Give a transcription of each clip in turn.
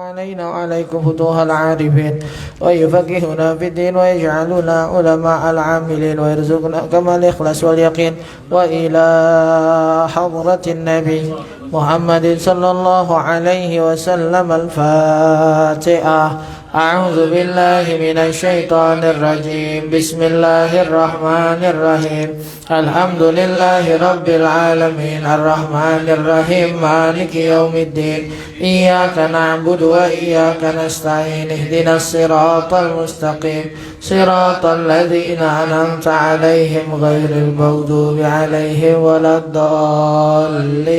علينا وعليكم فتوح العارفين ويفقهنا في الدين ويجعلنا علماء العاملين ويرزقنا كمال الإخلاص واليقين وإلى حضرة النبي محمد صلى الله عليه وسلم الفاتحة. أعوذ بالله من الشيطان الرجيم. بسم الله الرحمن الرحيم. الحمد لله رب العالمين الرحمن الرحيم مالك يوم الدين إياك نعبد وإياك نستعين اهدنا الصراط المستقيم صراط الذين أنعمت عليهم غير المغضوب عليهم ولا الضالين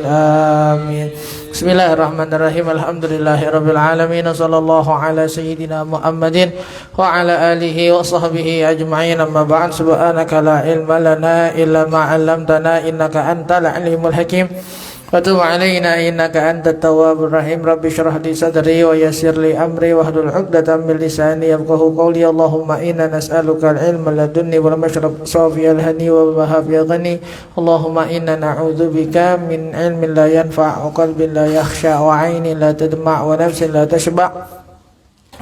آمين. Bismillahirrahmanirrahim. Alhamdulillahirabbil alamin. Sallallahu ala sayyidina Muhammadin wa ala alihi wa sahbihi ajma'in. Amma ba'd. Subhanaka la ilma lana illa ma 'allamtana innaka antal alimul hakim. Wa tub 'alaina innaka antat tawwabur rahim. Rabbi shrah li sadri wa yassir li amri wahlul 'uqdatam min lisani yafqahu qawli. Allahumma inna nas'aluka al-'ilma ladunni wal mashrab safiyal hani wa mahafiyal ghani. Allahumma inna na'udzubika min 'ilmin la yanfa' wa qalbin la yakhsha wa 'ainin la tadma' wa nafsin la tashba'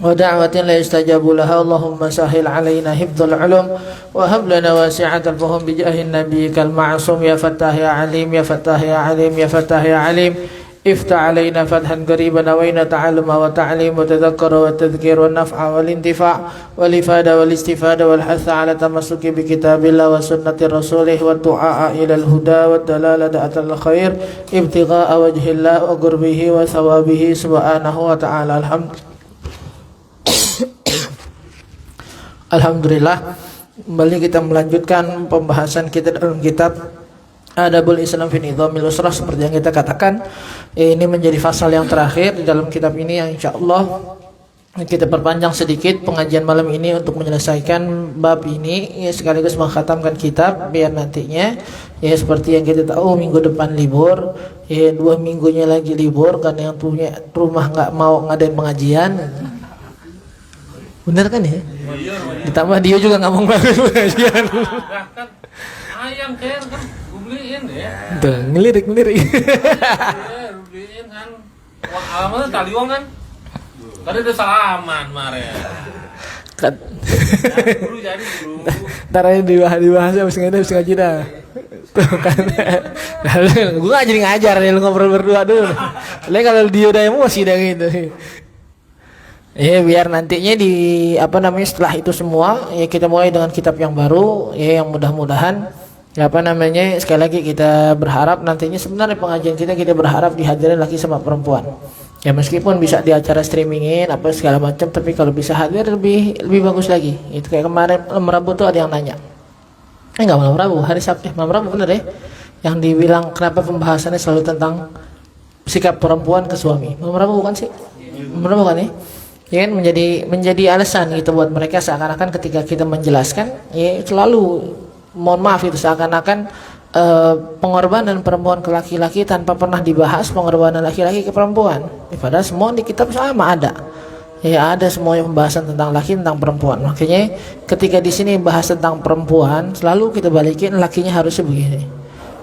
wa da'watin la yustajabu laha. Allahumma sahil 'alaina hifdzal 'ulum wa hab lana wasi'atal fahum bi jahin nabiyyikal ma'sum ya fattah ya 'alim ya fattah ya 'alim ya fattah ya 'alim. Iftah 'alaina fathan qariban wa inna ta'alluma wa ta'lim wa tadhakkura wa tadhkir wa naf'a wal intifa' wal ifada wal istifada wal hatha 'ala tamassuki bi kitabillah wa sunnati rasulih wa du'a ila al huda wa dalalata atal khair ibtigha'a wajhillah wa qurbihi wa thawabihi subhanahu wa ta'ala. Alhamdulillah, kembali kita melanjutkan pembahasan kita dalam kitab Adabul Islam fi Nizamil Usrah. Seperti yang kita katakan, ini menjadi fasal yang terakhir di dalam kitab ini yang insyaallah kita perpanjang sedikit pengajian malam ini untuk menyelesaikan bab ini ya, sekaligus mengkhatamkan kitab biar nantinya ya seperti yang kita tahu minggu depan libur ya, 2 minggunya lagi libur karena yang punya rumah nggak mau ngadain pengajian. Bener kan ya? Ditambah dia juga nggak mau ngelakuin pengajian. Ayam kan beliin ya. Tuh, ngelirik. Beliin kan. Wah, alamatnya Taliwang kan? Tadi udah salaman kemarin. Kan. Guru jadi guru. Ntar aja dibahas habis ngaji dah. Tuh kan. Gue gak jadi ngajar ya, lu ngobrol berdua dulu. Lain kalau dia udah emosi dah gitu. Ya biar nantinya di setelah itu semua ya kita mulai dengan kitab yang baru ya yang mudah-mudahan sekali lagi kita berharap nantinya sebenarnya pengajian kita berharap dihadirin laki sama perempuan ya, meskipun bisa di acara streamingin apa segala macam, tapi kalau bisa hadir lebih bagus lagi. Itu kayak kemarin malam Rabu tuh ada yang nanya, enggak malam Rabu, hari Sabtu malam Rabu bener ya, yang dibilang kenapa pembahasannya selalu tentang sikap perempuan ke suami. Malam Rabu bukan sih? Malam Rabu kan ya? Ya kan menjadi alasan gitu buat mereka seakan-akan ketika kita menjelaskan ya selalu mohon maaf itu seakan-akan pengorbanan perempuan ke laki-laki tanpa pernah dibahas pengorbanan laki-laki ke perempuan. Padahal semua di kitab sama ada. Ya ada semuanya pembahasan tentang laki tentang perempuan. Makanya ketika di sini bahas tentang perempuan selalu kita balikin lakinya harusnya begini.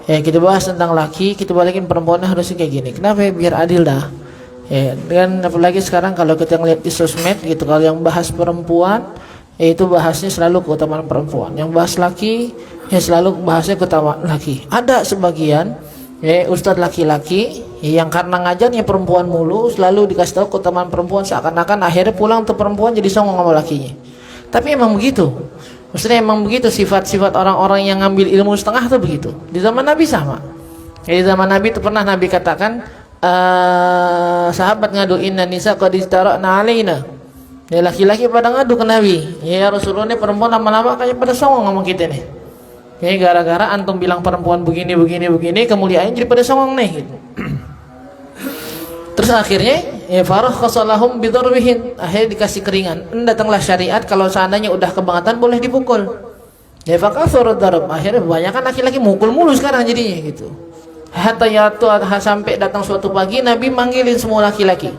Ya kita bahas tentang laki kita balikin perempuannya harusnya kayak gini. Kenapa? Biar adil dah. Ya, dan apalagi sekarang kalau kita ngeliat di sosmed gitu, kalau yang bahas perempuan itu bahasnya selalu keutamaan perempuan, yang bahas laki ya selalu bahasnya keutamaan laki. Ada sebagian ya ustadz laki-laki yang karena ngajarnya perempuan mulu selalu dikasih tahu keutamaan perempuan seakan-akan akhirnya pulang tuh perempuan jadi songong sama lakinya. Tapi emang begitu, maksudnya emang begitu sifat-sifat orang-orang yang ngambil ilmu setengah tuh begitu. Di zaman Nabi sama ya, di zaman Nabi itu pernah Nabi katakan sahabat ngadu inna nisa qad istara'na alaina. Ya laki-laki pada ngadu ke Nabi. Ya Rasulullah ini perempuan lama-lama kayak pada songong ngomong kita nih. Ya gara-gara antum bilang perempuan begini kemuliaannya jadi pada songong nih gitu. Terus akhirnya ya farah qasalahum bidarbihin. Akhirnya dikasih keringan. Datanglah syariat kalau seandainya udah kebangetan boleh dipukul. Ya faqathurud darab. Akhirnya kebanyakan laki-laki mukul mulu sekarang jadinya gitu. Hatta sampai datang suatu pagi Nabi manggilin semua laki-laki.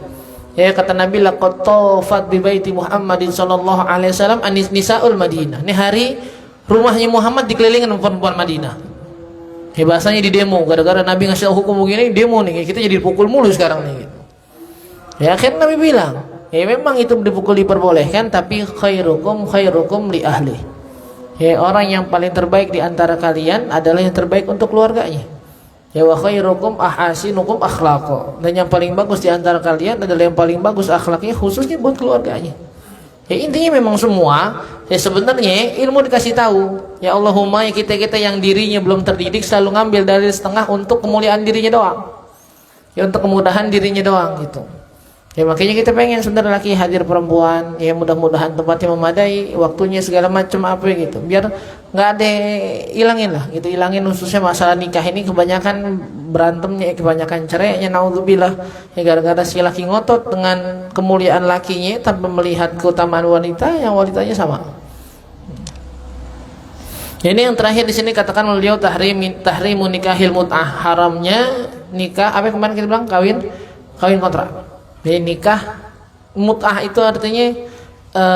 Ya kata Nabi laqad tafat bi baiti Muhammadin sallallahu alaihi wasallam anis nisaul Madinah. Ini hari rumahnya Muhammad dikelilingin perempuan Madinah. Ya bahasanya di demo gara-gara Nabi ngasih hukum begini demo nih kita jadi pukul mulu sekarang nih gitu. Ya akhirnya Nabi bilang, ya memang itu dipukul diperbolehkan, tapi khairukum li ahli. Ya orang yang paling terbaik di antara kalian adalah yang terbaik untuk keluarganya. Ya wa khairukum ahasinukum akhlaqa. Dan yang paling bagus di antara kalian adalah yang paling bagus akhlaknya, khususnya buat keluarganya. Ya intinya memang semua, ya sebenarnya ilmu dikasih tahu. Ya Allahumma, ya kita yang dirinya belum terdidik selalu ngambil dari setengah untuk kemuliaan dirinya doang. Ya untuk kemudahan dirinya doang gitu. Ya makanya kita pengen sebentar laki hadir perempuan, ya mudah-mudahan tempatnya memadai, waktunya segala macam apa gitu, biar nggak ada ilangin lah gitu, ilangin khususnya masalah nikah ini kebanyakan berantemnya, kebanyakan cerainya, naudzubillah, ya gara-gara si laki ngotot dengan kemuliaan lakinya tanpa melihat keutamaan wanita yang wanitanya sama. Ya, ini yang terakhir di sini katakan beliau tahrimu nikahil mut'ah, haramnya nikah apa kemarin kita bilang kawin kontrak. Jadi nikah mut'ah itu artinya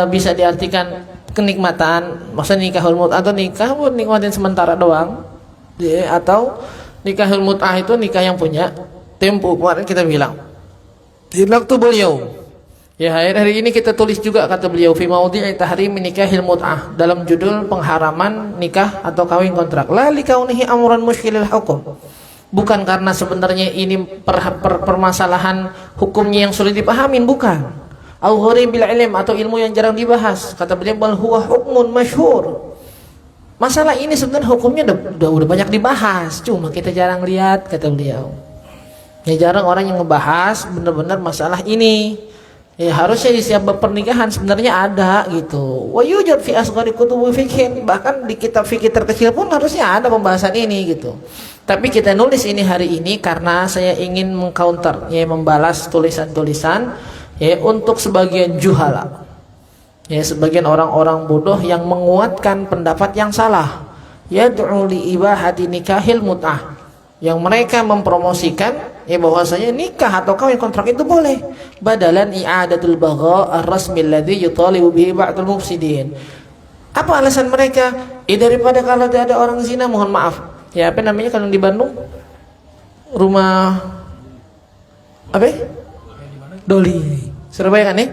bisa diartikan kenikmatan, maksudnya nikahul mut'ah atau nikah buat nikmatin sementara doang, atau nikahul mut'ah itu nikah yang punya tempo. Kemarin kita bilang di waktu beliau, ya hari ini kita tulis juga kata beliau fi maudhi'i tahrim nikahil mut'ah, dalam judul pengharaman nikah atau kawin kontrak, la likaunihi amran mushkilil hukum, bukan karena sebenarnya ini permasalahan hukumnya yang sulit dipahamin, bukan. Au gharibil ilm, atau ilmu yang jarang dibahas. Kata beliau bal huwa hukmun masyhur. Masalah ini sebenarnya hukumnya udah banyak dibahas, cuma kita jarang lihat, kata beliau. Ya jarang orang yang ngebahas benar-benar masalah ini. Ya harusnya di setiap bab pernikahan sebenarnya ada gitu. Wa yujad fi asghari kutubi fikih, bahkan di kitab fikih terkecil pun harusnya ada pembahasan ini gitu. Tapi kita nulis ini hari ini karena saya ingin mengcounter, ya membalas tulisan-tulisan ya untuk sebagian juhala. Ya sebagian orang-orang bodoh yang menguatkan pendapat yang salah. Yad'u li ibahati nikahil mut'ah. Yang mereka mempromosikan ya bahwasanya nikah atau kawin kontrak itu boleh. Badalan i'adatul bagha ar-rasmi alladhi yutalibu bihi ba'dul mufsidin. Apa alasan mereka? Daripada kalau ada orang zina, mohon maaf. Ya apa namanya kalau di Bandung? Rumah apa? Doli. Surabaya kan ya?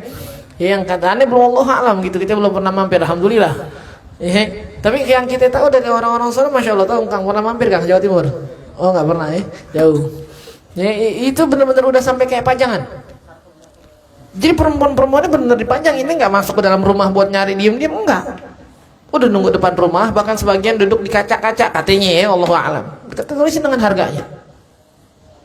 Ya yang katanya belum Allah alam gitu, kita belum pernah mampir, alhamdulillah. Ya, tapi yang kita tahu dari orang-orang sana, masya Allah, tahu Kang pernah mampir Kang Jawa Timur? Oh nggak pernah ya, jauh. Ya, itu benar-benar udah sampai kayak pajangan. Jadi perempuan-perempuannya benar dipajang, ini nggak masuk ke dalam rumah buat nyari diem-diem, enggak. Udah nunggu depan rumah, bahkan sebagian duduk di kaca-kaca katanya ya, Allahu a'lam. Kita tulisin dengan harganya.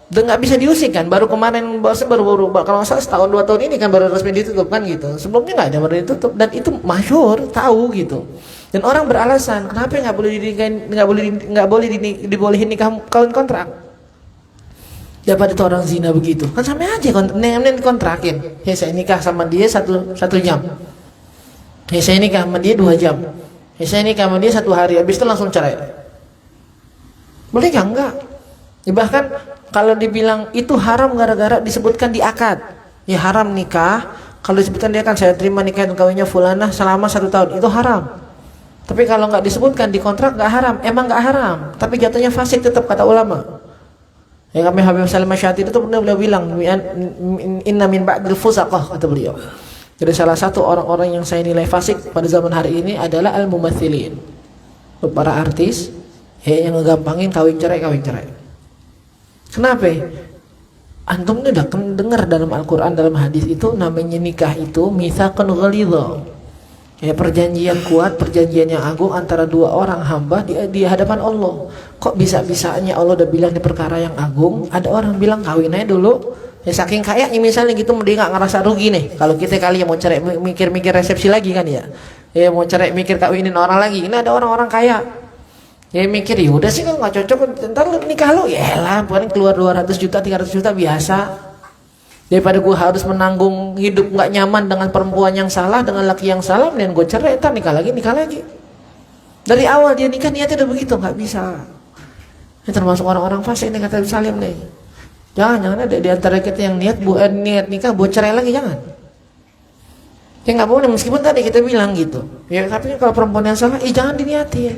Udah nggak bisa diusik kan, baru kemarin baru kalau nggak salah setahun 2 tahun ini kan baru resmi ditutup kan gitu. Sebelumnya nggak ada, baru ditutup, dan itu masyhur, tahu gitu. Dan orang beralasan kenapa nggak boleh dibolehin nikah kawin kontrak. Daripada itu orang zina begitu kan sama aja kontrakin. Ya saya nikah sama dia satu jam. Ya saya nikah sama dia 2 jam. Ya saya nikah sama dia 1 hari, habis itu langsung cerai. Boleh nggak? Enggak. Ya, bahkan kalau dibilang itu haram gara-gara disebutkan di akad, ya haram nikah. Kalau disebutkan dia kan saya terima nikah dan kawinnya fulanah selama 1 tahun, itu haram. Tapi kalau nggak disebutkan di kontrak nggak haram, emang nggak haram. Tapi jatuhnya fasik tetap kata ulama. Ya kami Habib Salim Asy'ati itu benar beliau bilang inna min ba'dil fusaqah, kata beliau. Jadi salah satu orang-orang yang saya nilai fasik pada zaman hari ini adalah al-mumathilin, para artis ya, yang ngegampangin kawin cerai. Kenapa? Antum udah dengar dalam Al-Quran, dalam hadis itu namanya nikah itu mitsaqun ghalidha. Ya, perjanjian kuat, perjanjian yang agung antara 2 orang hamba di hadapan Allah. Kok bisa-bisanya Allah udah bilang di perkara yang agung, ada orang bilang kawin aja dulu. Ya saking kayaknya misalnya gitu, dia nggak ngerasa rugi nih. Kalau kita kali yang mau cerai mikir-mikir resepsi lagi kan ya. Ya mau cerai mikir kawinin orang lagi. Ini ada orang-orang kaya. Ya mikir, ya udah sih kalau nggak cocok ntar lu nikah lu, ya lah paling keluar 200 juta 300 juta biasa. Daripada gue harus menanggung hidup nggak nyaman dengan perempuan yang salah, dengan laki yang salah, dan gue cerai, ntar nikah lagi. Dari awal dia nikah niatnya udah begitu, nggak bisa. Ini termasuk orang-orang fasik nih kata Salim nih. Jangan ada di antara kita yang niat nikah buat cerai lagi, jangan. Ya nggak boleh, meskipun tadi kita bilang gitu. Ya tapi kalau perempuan yang salah, jangan diniati ya.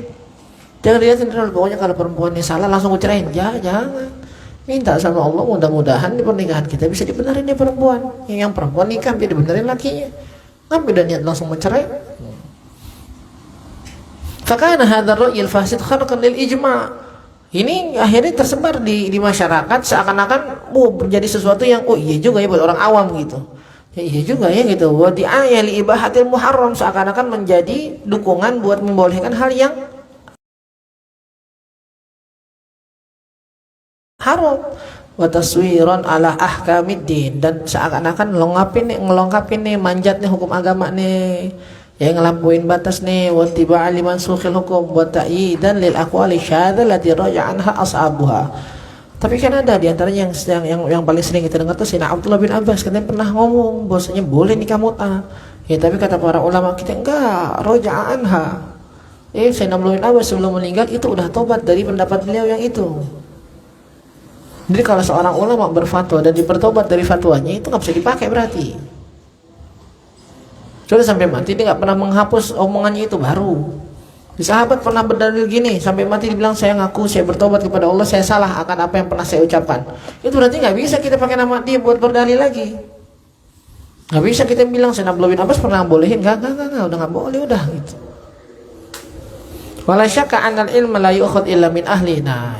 Jangan dilihatin dulu, pokoknya kalau perempuannya salah langsung gue cerain. Jangan. Minta sama Allah mudah-mudahan di pernikahan kita bisa dibenerin ya perempuan. Yang perempuan nikah biar dibenerin lakinya. Nggak beda niat langsung mencerai. Fakana hadzal ra'yil fasid kharqan lil ijma'. Ini akhirnya tersebar di masyarakat seakan-akan menjadi sesuatu yang iya juga ya buat orang awam gitu. Ya iya juga ya gitu. Wa di'aya li ibahatil muharram, seakan-akan menjadi dukungan buat membolehkan hal yang haram. Wa taswiran ala ahkamiddin, dan seakan-akan ngelengkapin nih manjat nih hukum agama nih. Ya ngelampaui batas nih, wa tiba'a liman sukhil hukum wa ta'yidan lil aqwali syadzah allati raja'a anha ashabuha. Tapi kan ada di antaranya yang paling sering kita dengar tuh Sayyidina Abdullah bin Abbas katanya pernah ngomong bahwasanya boleh nikah mut'ah. Ya tapi kata para ulama kita enggak, raja'a anha. Sayyidina Abdullah bin Abbas sebelum meninggal itu udah tobat dari pendapat beliau yang itu. Jadi kalau seorang ulama berfatwa dan bertobat dari fatwanya itu nggak bisa dipakai berarti. Sudah sampai mati dia nggak pernah menghapus omongannya itu baru. Di sahabat pernah berdalil gini, sampai mati dibilang saya ngaku saya bertobat kepada Allah, saya salah akan apa yang pernah saya ucapkan. Itu berarti nggak bisa kita pakai nama dia buat berdalil lagi. Nggak bisa kita bilang Sayyidina Abdullah bin Abbas pernah bolehin, nggak, udah nggak boleh udah gitu. Wala syakka anal ilma la yu'khad illa min ahli. Nah,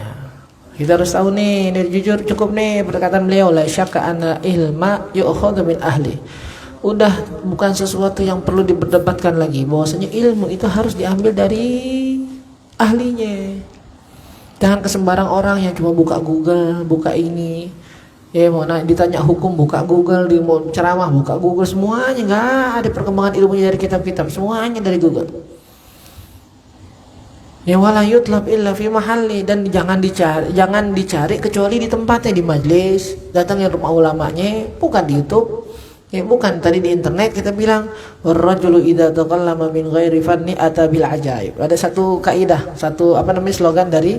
kita harus tahu nih, ini jujur cukup nih perkataan beliau, la syakka anal ilma yu'khad min ahli. Udah bukan sesuatu yang perlu diperdebatkan lagi, bahwasanya ilmu itu harus diambil dari ahlinya. Jangan kesembarang orang yang cuma buka Google, buka ini, mau ditanya hukum buka Google, mau ceramah buka Google, semuanya nggak ada perkembangan ilmunya dari kitab-kitab, semuanya dari Google. Ya wala yutlab illa fi mahalli, dan jangan dicari kecuali di tempatnya, di majlis, datang ke rumah ulamanya, bukan di YouTube. Ya bukan tadi di internet kita bilang warrajulu idza taqallama min ghairi fanni ata bil ajaib. Ada satu kaidah, satu slogan dari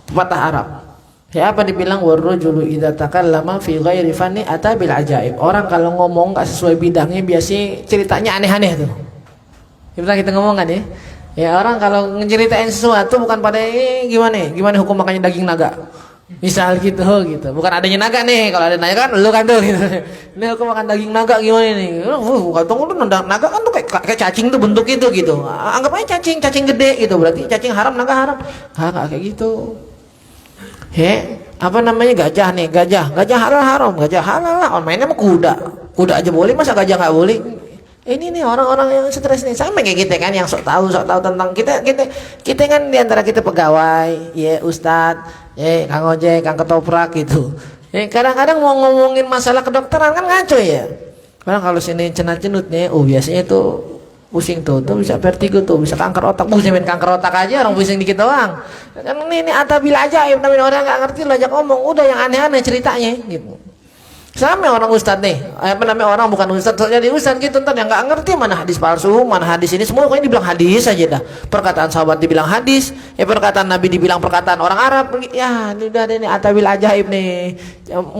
pepatah Arab. Ya apa dibilang warrajulu idza taqallama fi ghairi fanni ata bil ajaib. Orang kalau ngomong enggak sesuai bidangnya biasanya ceritanya aneh-aneh tuh. Kita ngomong kan ya. Ya orang kalau ngeceritain sesuatu bukan pada gimana hukum makannya daging naga. Misal gitu, bukan adanya naga nih, kalau ada naga kan lu kan tuh gitu. Ini aku makan daging naga gimana nih? Katong tuh naga kan tuh kayak cacing tuh bentuk itu gitu. Anggap aja cacing gede gitu, berarti cacing haram, naga haram. Nggak kayak gitu. Gajah nih, gajah halal haram, gajah halal lah. Mainnya mah kuda aja boleh, masa gajah nggak boleh? Ini nih orang-orang yang stres nih, sama kayak kita kan yang sok tahu tentang kita kan diantara kita pegawai, ya ustadz, kang ojek, kang ketoprak gitu. Kadang-kadang mau ngomongin masalah kedokteran kan ngaco ya. Kadang kalau sini cenat-cenut nih, biasanya tuh pusing tuh bisa vertigo tuh, bisa kanker otak. Main kanker otak aja orang pusing dikit doang. Kan ini atabil ajaib, namanya orang nggak ngerti lo ajak ngomong, udah yang aneh-aneh ceritanya gitu. Sama orang ustadz nih, orang bukan ustadz, jadi ustadz gitu, ntar yang nggak ngerti mana hadis palsu, mana hadis ini, semua pokoknya dibilang hadis aja dah. Perkataan sahabat dibilang hadis, perkataan Nabi dibilang perkataan orang Arab, ya ini udah ada nih atabil ajaib nih,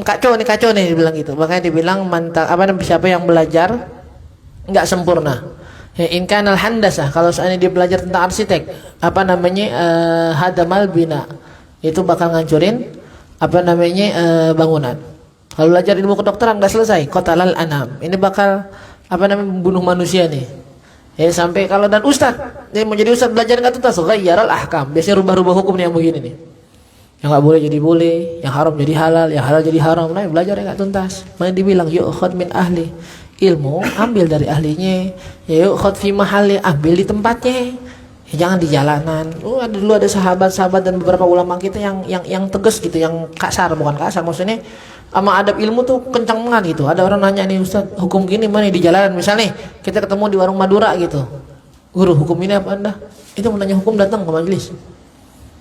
kacau nih dibilang gitu. Makanya dibilang siapa yang belajar nggak sempurna. In kanal handasah, kalau seandainya dia belajar tentang arsitek, hadamal bina, itu bakal ngancurin bangunan. Kalau belajar ilmu kedokteran nggak selesai, qatalal anam, ini bakal membunuh manusia nih. Sampai kalau dan ustad, dia mau jadi ustad belajar nggak tuntas, ghayyaral ahkam, biasanya rubah-rubah hukum nih yang begini nih. Yang nggak boleh jadi boleh, yang haram jadi halal, yang halal jadi haram. Nah belajar nggak tuntas. Makanya dibilang yu'khad min ahli, ilmu ambil dari ahlinya. Yu'khad fi mahalli, ambil di tempatnya. Jangan di jalanan. Dulu ada sahabat-sahabat dan beberapa ulama kita yang tegas gitu, yang kasar, bukan kasar maksudnya. Sama adab ilmu tuh kencang banget gitu. Ada orang nanya nih, Ustaz, hukum gini mana di jalanan? Misalnya kita ketemu di warung Madura gitu. Guru, hukum ini apa Anda? Itu mau nanya hukum, datang ke majelis.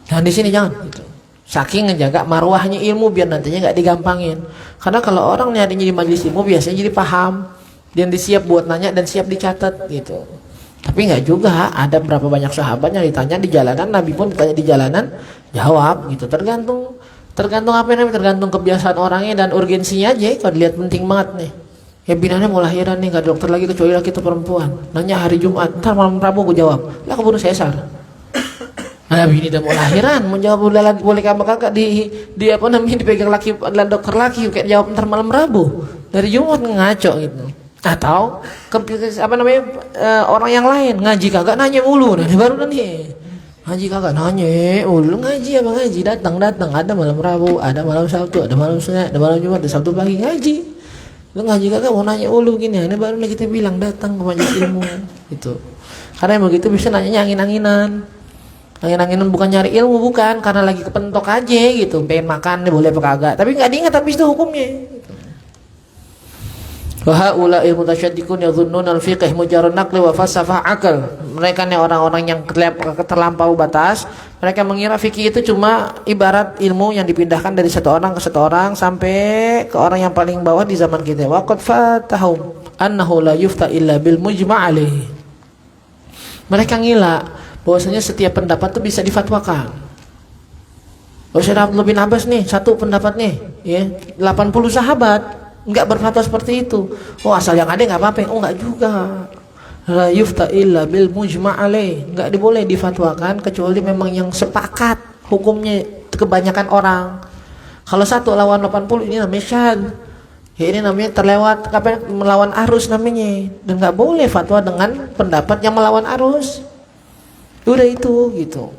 Jangan di sini, jangan gitu. Saking ngejaga marwahnya ilmu biar nantinya nggak digampangin. Karena kalau orang nyarinya di majelis ilmu biasanya jadi paham, dan siap buat nanya dan siap dicatat gitu. Tapi nggak juga, ada berapa banyak sahabat yang ditanya di jalanan, Nabi pun ditanya di jalanan, jawab gitu. Tergantung tergantung kebiasaan orangnya dan urgensinya aja. Kalau dilihat penting banget nih, ya binatnya mau lahiran nih, nggak dokter lagi kecuali laki atau perempuan, nanya hari Jumat, ntar malam Rabu gue jawab, lah keburu sesar. Nabi ini udah mau lahiran, mau jawab boleh apa kakak di apa namanya dipegang laki dokter laki kayak jawab ntar malam Rabu dari Jumat ngaco gitu. Atau apa namanya orang yang lain ngaji kagak nanya mulu, nah baru nih ngaji kagak nanya mulu, ngaji apa ngaji datang ada malam Rabu, ada malam Sabtu, ada malam Senin, ada malam Jumat, ada Sabtu pagi ngaji. Lu ngaji kagak mau nanya mulu gini, ini baru kita bilang datang ke majelis ilmu itu. Karena yang begitu bisa nanya angin-anginan. Angin-anginan bukan nyari ilmu, bukan, karena lagi kepentok aja gitu, pengen makan boleh apa kagak, tapi nggak diingat habis itu hukumnya. Wa haula mutasyaddiqun yadhunnuna al-fiqh mujarrad naqli wa falsafah akal. Mereka nih orang-orang yang terlampau batas, mereka mengira fikih itu cuma ibarat ilmu yang dipindahkan dari satu orang ke satu orang sampai ke orang yang paling bawah di zaman kita. Wa qad fatahum annahu la yufta illa bil mujma' alaihi. Mereka ngira bahwasanya setiap pendapat itu bisa difatwakan. Sayyidina Abdullah bin Abbas nih satu pendapat nih, ya 80 sahabat enggak berfatwa seperti itu. Oh asal yang ada enggak apa-apa. Oh enggak juga. La yufta illa bil mujma' alaih. Enggak boleh difatwakan kecuali memang yang sepakat hukumnya kebanyakan orang. Kalau satu lawan 80 ini namanya syad. Ya ini namanya terlewat melawan arus namanya. Dan enggak boleh fatwa dengan pendapat yang melawan arus. Udah itu gitu.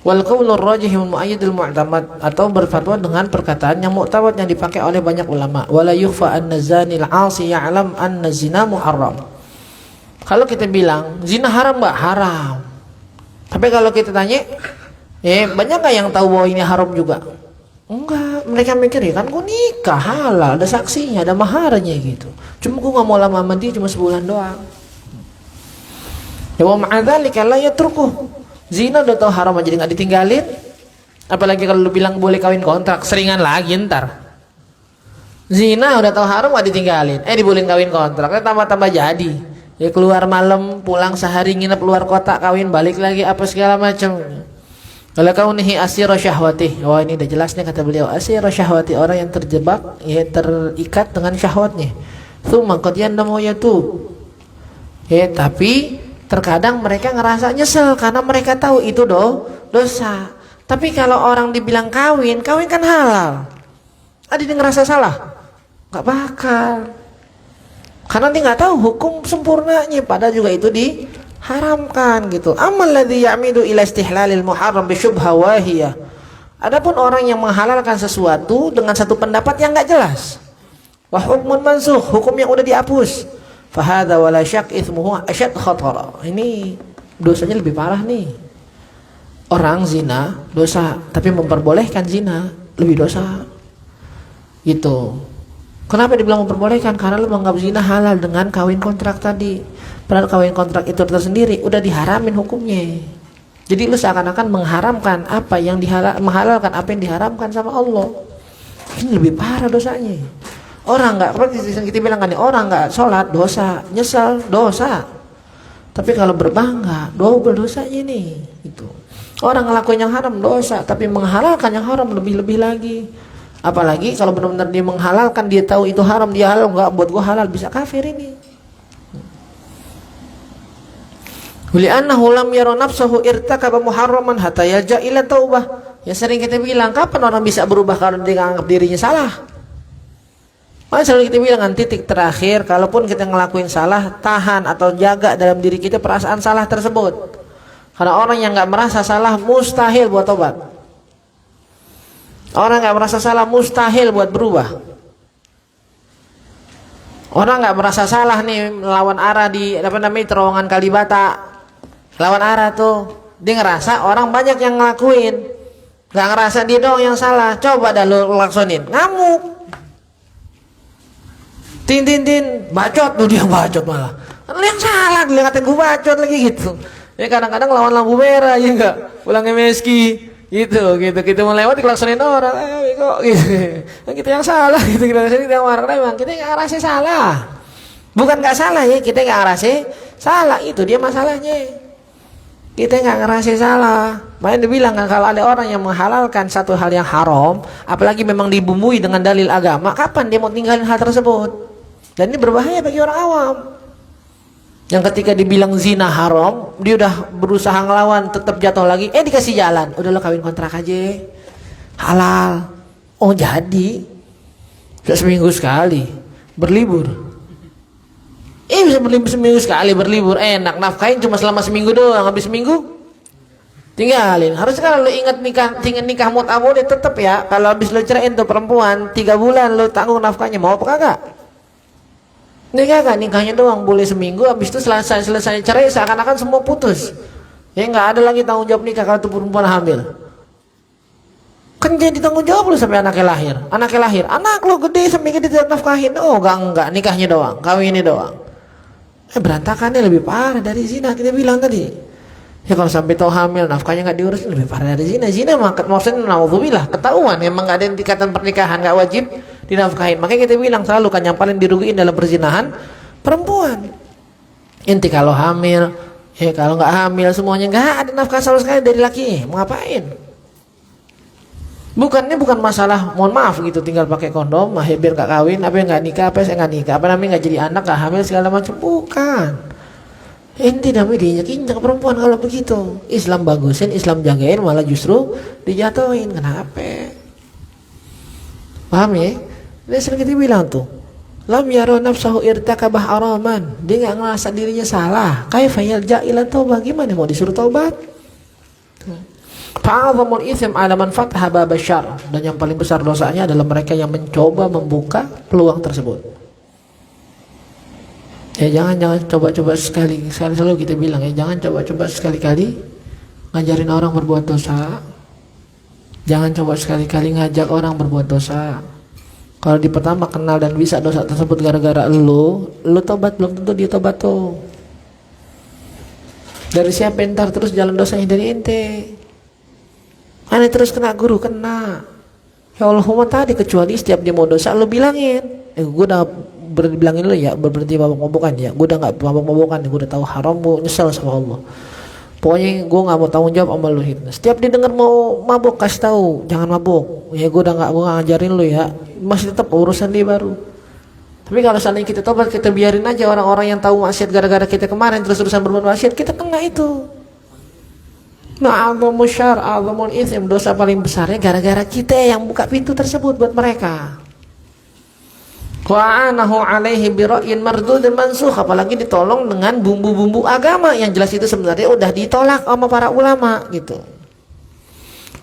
Wal qaulur rajih mu'ayyidul mu'tamad, atau berfatwa dengan perkataan yang mu'tamad yang dipakai oleh banyak ulama. Wala yukhfa anna zanil 'asi ya'lam anna zina muharram. Kalau kita bilang zina haram enggak? Haram. Tapi kalau kita tanya, banyak enggak yang tahu bahwa ini haram juga? Enggak, mereka mikir ya kan gua nikah halal, ada saksinya, ada maharnya gitu. Cuma gua enggak mau lama sama dia cuma sebulan doang. Ya wa ma'adzalika la yatrukuh. Zina udah tahu haram aja nggak ditinggalin. Apalagi kalau lu bilang boleh kawin kontrak, seringan lagi ntar. Zina udah tahu haram nggak ditinggalin. Dibolehin kawin kontrak, tambah-tambah jadi. Ya keluar malam, pulang sehari nginep luar kota, kawin balik lagi apa segala macam. Kalau kaunihi asira syahwati. Wah ini udah jelas nih kata beliau, asira syahwati, orang yang terjebak, ya terikat dengan syahwatnya. Tsumma qad yandamu yatub. Tapi terkadang mereka ngerasa nyesel karena mereka tahu itu dosa. Tapi kalau orang dibilang kawin kan halal. Dia ngerasa salah? Gak bakal. Karena dia nggak tahu hukum sempurnanya, padahal juga itu diharamkan gitu. Amal ladzi ya'midu ila istihlalil muharram bi syubha wahiyah. Adapun orang yang menghalalkan sesuatu dengan satu pendapat yang nggak jelas. Wa hukmun mansukh, hukum yang udah dihapus. Fahadha wala syak ithmuhu asyad khatara. Ini dosanya lebih parah nih. Orang zina dosa, tapi memperbolehkan zina lebih dosa. Gitu. Kenapa dibilang memperbolehkan? Karena lu menganggap zina halal dengan kawin kontrak tadi. Padahal kawin kontrak itu tersendiri udah diharamin hukumnya. Jadi lu seakan-akan mengharamkan apa yang menghalalkan apa yang diharamkan sama Allah. Ini lebih parah dosanya. Orang nggak, kita bilang kan, orang nggak sholat dosa, nyesel dosa. Tapi kalau berbangga, double dosanya nih. Itu. Orang ngelakuin yang haram dosa, tapi menghalalkan yang haram lebih-lebih lagi. Apalagi kalau benar-benar dia menghalalkan, dia tahu itu haram, dia halal, nggak buat gua halal, bisa kafir ini. Li'annahu lam yara nafsahu irtakaba muharraman hatta yalja ila taubah. Ya sering kita bilang, kapan orang bisa berubah kalau dia nganggap dirinya salah? Maka selalu kita bilang titik terakhir, kalaupun kita ngelakuin salah, tahan atau jaga dalam diri kita perasaan salah tersebut. Karena orang yang nggak merasa salah mustahil buat tobat. Orang nggak merasa salah mustahil buat berubah. Orang nggak merasa salah nih melawan arah di terowongan Kalibata, lawan arah tuh, dia ngerasa orang banyak yang ngelakuin, nggak ngerasa dia doang yang salah. Coba dah lu laksonin, ngamuk. Tin, bacot tuh, dia bacot malah. Lu yang salah, dia ngatain gue bacot lagi gitu. Ya kadang-kadang lawan lampu merah, ya enggak, pulang MSK gitu. Kita mau lewat dikelaksonin orang, kok gitu. Kita yang salah gitu, kita yang marah, emang kita nggak ngerasa salah. Bukan nggak salah ya, kita nggak ngerasa salah, itu dia masalahnya. Kita nggak ngerasa salah. Makanya dibilang kan, kalau ada orang yang menghalalkan satu hal yang haram, apalagi memang dibumbui dengan dalil agama, kapan dia mau tinggalin hal tersebut? Dan ini berbahaya bagi orang awam. Yang ketika dibilang zina haram, dia udah berusaha ngelawan, tetap jatuh lagi, dikasih jalan. Udah lo kawin kontrak aja. Halal. Oh jadi. Bisa seminggu sekali berlibur. Bisa berlibur seminggu sekali berlibur. Enak, nafkahin cuma selama seminggu doang, habis seminggu tinggalin. Harusnya kalau lo ingat nikah mut'ah boleh tetap ya. Kalau habis lo ceraiin tuh perempuan 3 bulan lo tanggung nafkahnya, mau apa kagak? Nikahnya doang boleh seminggu, habis itu selesai cerai seakan-akan semua putus. Ya nggak ada lagi tanggung jawab nikah kalau tuh perempuan hamil. Kan jadi tanggung jawab lu sampai anaknya lahir. Anak lu gede sampai gede tidak nafkahin. Oh enggak, nikahnya doang, kawinnya doang. Berantakannya lebih parah dari zina, kita bilang tadi. Ya kalau sampai tau hamil nafkahnya nggak diurus, lebih parah dari zina. Zina maksudnya naudzubillah, ketahuan emang nggak ada ikatan pernikahan, nggak wajib dinafkahin. Makanya kita bilang selalu kan yang paling dirugiin dalam perzinahan perempuan. Inti kalau hamil, kalau nggak hamil semuanya nggak ada nafkah sama sekali dari laki. Mau ngapain? Bukan masalah, mohon maaf gitu, tinggal pakai kondom, biar nggak kawin, apa yang nggak nikah, apa namanya nggak jadi anak, nggak hamil segala macam. Bukan. Inti namanya diinjak-injak perempuan kalau begitu. Islam bagusin, Islam jagain, malah justru dijatuhin. Kenapa? Paham ya? Dia sering kita bilang tuh, lam yaro nafsahu irtakabah araman. Dia nggak ngerasa dirinya salah. Kaifa yalja ila taubah, gimana mau disuruh taubat? Fa'azamul itsm ala man fataha babasyar. Dan yang paling besar dosanya adalah mereka yang mencoba membuka peluang tersebut. Ya jangan coba-coba sekali selalu kita bilang ya, jangan coba-coba sekali-kali ngajarin orang berbuat dosa. Jangan coba sekali-kali ngajak orang berbuat dosa. Kalau di pertama kenal dan bisa dosa tersebut gara-gara lu tobat, belum tentu dia tobat tuh. Dari siapa entar terus jalan dosanya dari ente. Aneh terus kena guru, kena. Ya Allahumma tadi, kecuali setiap dia mau dosa lu bilangin. Gue udah bilangin lu ya, berhenti mabok-mabokan ya. Gue udah gak mabok-mabokan, gue udah tahu haram, gue nyesel sama Allah. Pokoknya gue nggak mau tanggung jawab sama lu. Setiap dia dengar mau mabuk, kasih tahu jangan mabuk. Ya gue udah gue ngajarin lu ya. Masih tetap urusan dia baru. Tapi kalau seandainya kita tobat, kita biarin aja orang-orang yang tahu maksiat gara-gara kita kemarin terus terusan berbuat maksiat, kita kena itu. Na'adhamu syar, a'adhamul itsm, dosa paling besarnya gara-gara kita yang buka pintu tersebut buat mereka. Wa'anahu alaihi bira'yin mardudin mansukh, apalagi ditolong dengan bumbu-bumbu agama yang jelas itu sebenarnya udah ditolak sama para ulama gitu.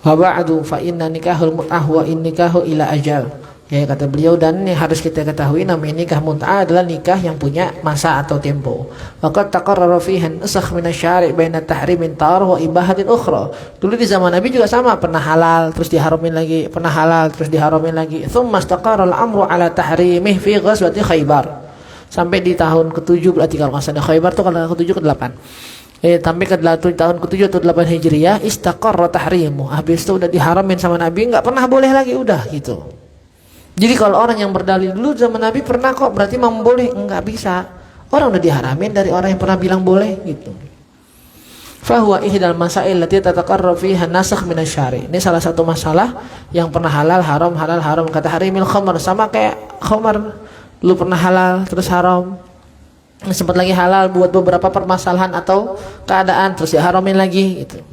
Wa ba'du fa inna nikahul mut'ah wa in nikahu ila ajal. Ya kata beliau, dan yang harus kita ketahui namanya nikah mut'ah adalah nikah yang punya masa atau tempo. Waqad taqarrara fiha an-nasakh min asy-syari' baina tahrimin tar wa ibahatin ukhra. Dulu di zaman Nabi juga sama, pernah halal terus diharamin lagi, pernah halal terus diharamin lagi. Tsumma istaqarra al-amru ala tahrimih fi ghazwati Khaibar. Sampai di tahun ke-7 berarti kalau enggak salah Khaibar tuh kalau ke-7 ke-8. Sampai ke tahun ke-7 atau 8 Hijriah istaqarra tahrimu. Habis itu udah diharamin sama Nabi, enggak pernah boleh lagi, udah gitu. Jadi kalau orang yang berdalil dulu zaman Nabi pernah kok, berarti memang boleh, enggak bisa. Orang udah diharamin dari orang yang pernah bilang boleh gitu. Fahuwa ihdal masail lati tataqarrabu fiha nasakh min asy-syari'. Ini salah satu masalah yang pernah halal haram kata harimil khamr, sama kayak khamr. Lu pernah halal terus haram. Sempat lagi halal buat beberapa permasalahan atau keadaan terus diharamin lagi gitu.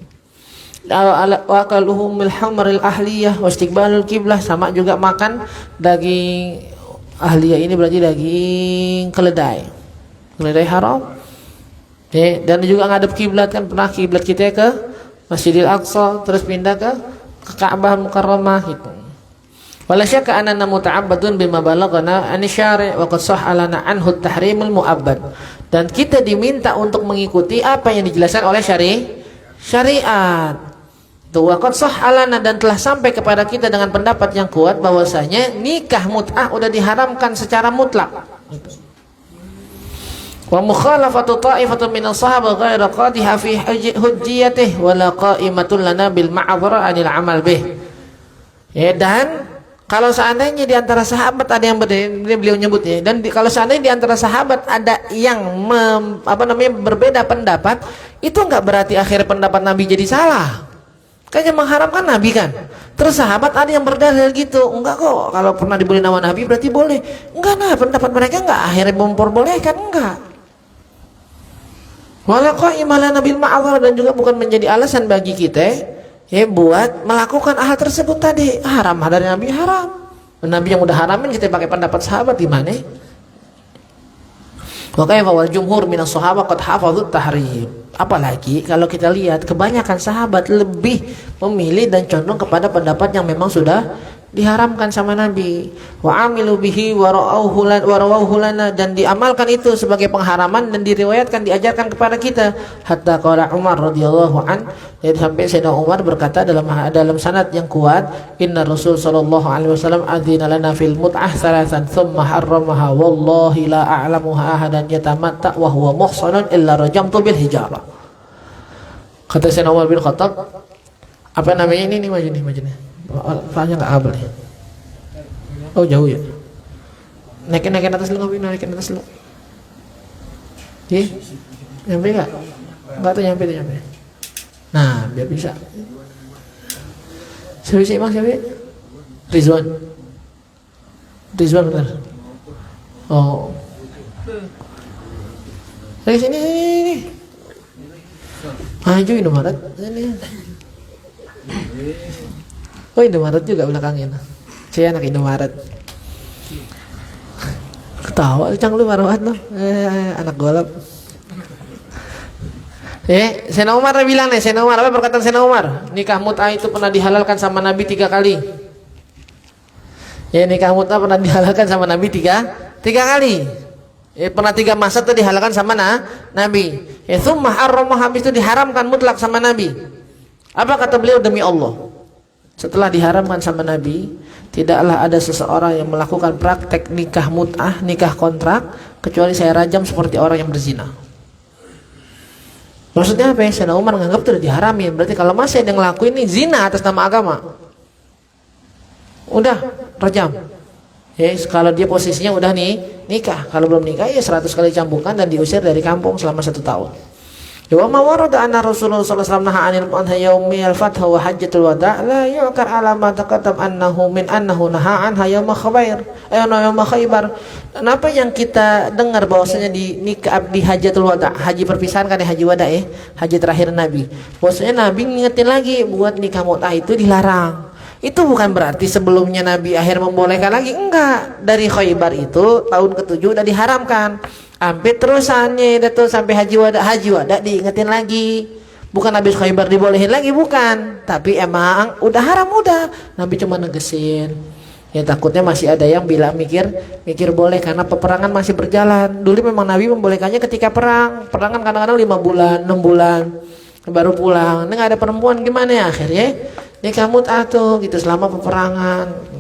Wakaluhumil hamril ahliyah wastiqbalul kiblah, sama juga makan daging ahliyah, ini berarti daging keledai haram. Dan juga ngadep kiblat, kan pernah kiblat kita ke Masjidil Aqsa terus pindah ke Ka'bah Mukarramah gitu. Wala syakka anna muta'abbadun bima balaghana an syari' wa qad sahha lana anhu at-tahrimul mu'abbad. Dan kita diminta untuk mengikuti apa yang dijelaskan oleh syariat. Waqad sahhalana, dan telah sampai kepada kita dengan pendapat yang kuat bahwasanya nikah mut'ah udah diharamkan secara mutlak. Wa mukhalafatu ta'ifatun min as-sahabah ghairu qadiha fi hujjiyatihi wa la qa'imatun lana bil ma'dhara 'anil 'amal bih. Ya, dan kalau seandainya di antara sahabat ada yang beliau nyebutnya, dan kalau seandainya di antara sahabat ada yang berbeda pendapat, itu enggak berarti akhir pendapat Nabi jadi salah. Kan yang mengharamkan Nabi kan. Terus sahabat ada yang berdalil gitu. Enggak kok, kalau pernah diberi nama Nabi berarti boleh. Enggak, nah pendapat mereka enggak akhirnya memperbolehkan, enggak. Wala qa'ima lana bil ma'dhar, dan juga bukan menjadi alasan bagi kita ya buat melakukan hal tersebut tadi. Haram dari Nabi, haram. Nabi yang udah haramin kita pakai pendapat sahabat gimana? Wa kaifa wal jumhur minas sahabah qad hafadhut tahrim. Apalagi kalau kita lihat kebanyakan sahabat lebih memilih dan condong kepada pendapat yang memang sudah diharamkan sama Nabi. Wa amilu bihi wa ra'awhu lana, dan diamalkan itu sebagai pengharaman dan diriwayatkan, diajarkan kepada kita. Hatta qala Umar radhiyallahu an, sampai Sayyidina Umar berkata dalam sanad yang kuat, inna Rasul sallallahu alaihi wasallam adzina lana fil mut'ah thalathan thumma harramaha wallahi la a'lamuha ahadan yatamatta wa huwa muhsanun illa rajamtu bil hijarah. Kata Sayyidina Umar bin Khattab, apa namanya ini maju nih. Soalnya nggak kabel ya. Oh jauh ya. Naikin atas lu, naikin atas lu. Nyampe nggak? Nggak tuh nyampe. Nah biar bisa. Siapa sih Imam, siapa? Rizwan benar. Oh. Dari sini. Maju Indomaret. Sini. Oh Indomaret juga belakangnya. Saya anak Indomaret. Ketawa cang lu maruat lo. Anak golap. Sayyidina Umar bilang nih, Sayyidina Umar, apa perkataan Sayyidina Umar? Nikah mut'ah itu pernah dihalalkan sama Nabi 3 kali. Nikah mut'ah pernah dihalalkan sama Nabi 3 kali. Pernah 3 masa itu dihalalkan sama Nabi. Tsumma harramaha, habis itu diharamkan mutlak sama Nabi. Apa kata beliau? Demi Allah, setelah diharamkan sama Nabi, tidaklah ada seseorang yang melakukan praktek nikah mut'ah, nikah kontrak, kecuali saya rajam seperti orang yang berzina. Maksudnya apa ya? Sayyidina Umar menganggap itu sudah diharamin. Berarti kalau masih ada yang ngelakuin ini zina atas nama agama, udah rajam. Kalau dia posisinya udah nikah, kalau belum nikah ya 100 kali cambukan dan diusir dari kampung selama 1 tahun. Wa ma warada anna Rasulullah sallallahu alaihi wasallam naha 'anil mut'ah yaumi al-fath wa hajjatul wada' la yu'kar 'ala ma taqaddam annahu naha 'anha yaum Khaybar. Kenapa yang kita dengar bahwasanya di hajjatul wada', haji perpisahan kan, haji wada' haji terakhir Nabi. Bahwasanya Nabi ngingetin lagi buat nikah mut'ah itu dilarang. Itu bukan berarti sebelumnya Nabi akhir membolehkan lagi, enggak. Dari Khaybar itu tahun ke-7 udah diharamkan. Sampai terusannya itu sampai haji wada diingetin lagi. Bukan habis Khaybar dibolehin lagi, bukan. Tapi emang udah haram udah. Nabi cuma negesin. Ya takutnya masih ada yang bilang mikir boleh karena peperangan masih berjalan. Dulu memang Nabi membolehkannya ketika perang. Perang kan kadang-kadang 5 bulan, 6 bulan baru pulang. Ini nggak ada perempuan gimana ya akhirnya? Nikah mut'ah tuh gitu selama peperangan.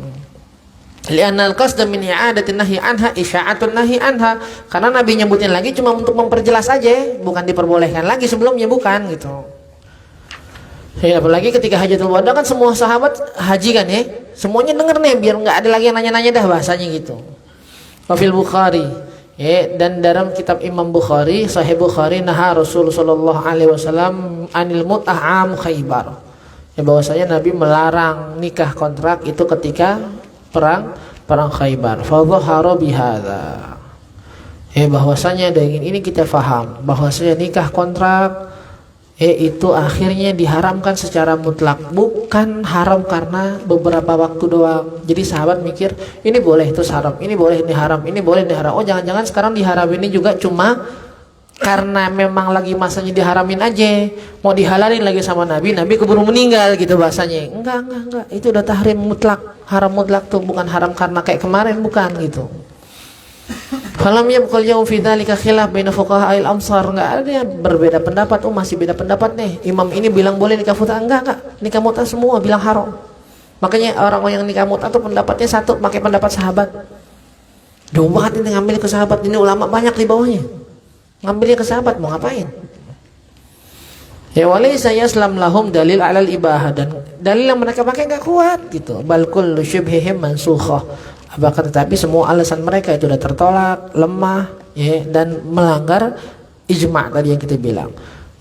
Li'annal qasda min i'adatin nahyi anha isya'atun nahyi anha, karena Nabi nyebutin lagi cuma untuk memperjelas aja, bukan diperbolehkan lagi sebelumnya, bukan gitu. Apalagi ketika hajatul wada kan semua sahabat haji kan ya, semuanya denger nih biar nggak ada lagi yang nanya-nanya dah bahasanya gitu. Wafil Bukhari dan dalam kitab Imam Bukhari, Sahih Bukhari, naha Rasul sallallahu alaihi wasallam anil mut'ah am Khaybar. Bahwasanya Nabi melarang nikah kontrak itu ketika perang Khaybar. Fadhahara bihadza. Bahwasanya dengan ini kita faham bahwasanya nikah kontrak itu akhirnya diharamkan secara mutlak, bukan haram karena beberapa waktu doang. Jadi sahabat mikir ini boleh terus haram, ini boleh ini haram, ini boleh ini haram. Oh jangan-jangan sekarang diharam ini juga cuma karena memang lagi masanya diharamin aja, mau dihalalin lagi sama Nabi keburu meninggal gitu bahasanya. Enggak, itu udah tahrim mutlak, haram mutlak tuh, bukan haram karena kayak kemarin, bukan gitu. Falam yabqal yaum fi dzalika khilaf baina fuqaha al-amsar, enggak ada yang berbeda pendapat. Masih beda pendapat nih. Imam ini bilang boleh nikah mut'ah, enggak. Nikah mut'ah semua bilang haram. Makanya orang-orang yang nikah mut'ah tuh pendapatnya satu, pakai pendapat sahabat. Jauh banget ini ngambil ke sahabat, ini ulama banyak di bawahnya. Ngambilnya ke sahabat mau ngapain? Ya walaysa yaslam lahum dalil alal ibahah, dan dalil yang mereka pakai enggak kuat gitu. Bal kullu syubhihim mansukhah. Bahkan tetapi semua alasan mereka itu sudah tertolak, lemah dan melanggar ijma' tadi yang kita bilang.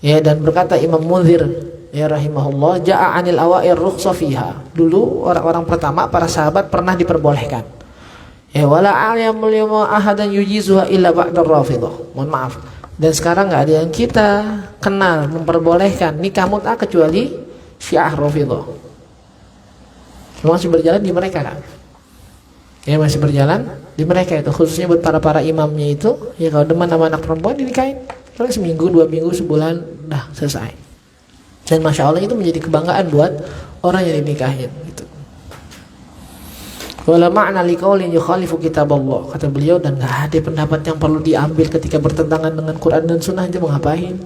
Dan berkata Imam Munzir rahimahullah, ja'a 'anil awair rukhsa fiha. Dulu orang-orang pertama para sahabat pernah diperbolehkan. Wala a'lamu ahadan yujizuha illa ba'da Rafidhah. Mohon maaf. Dan sekarang nggak ada yang kita kenal memperbolehkan nikah mut'ah kecuali Syiah Rafidhah. Masih berjalan di mereka kan? Ya masih berjalan di mereka itu, khususnya buat para imamnya itu. Ya kalau demen sama anak perempuan dinikahin, paling seminggu, 2 minggu, sebulan, dah selesai. Dan masya Allah itu menjadi kebanggaan buat orang yang dinikahin. Gitu. Wala ma'na liqaulin yukhalifu kitab Allah, kata beliau, dan nggak ada pendapat yang perlu diambil ketika bertentangan dengan Quran dan Sunnah aja mau ngapain.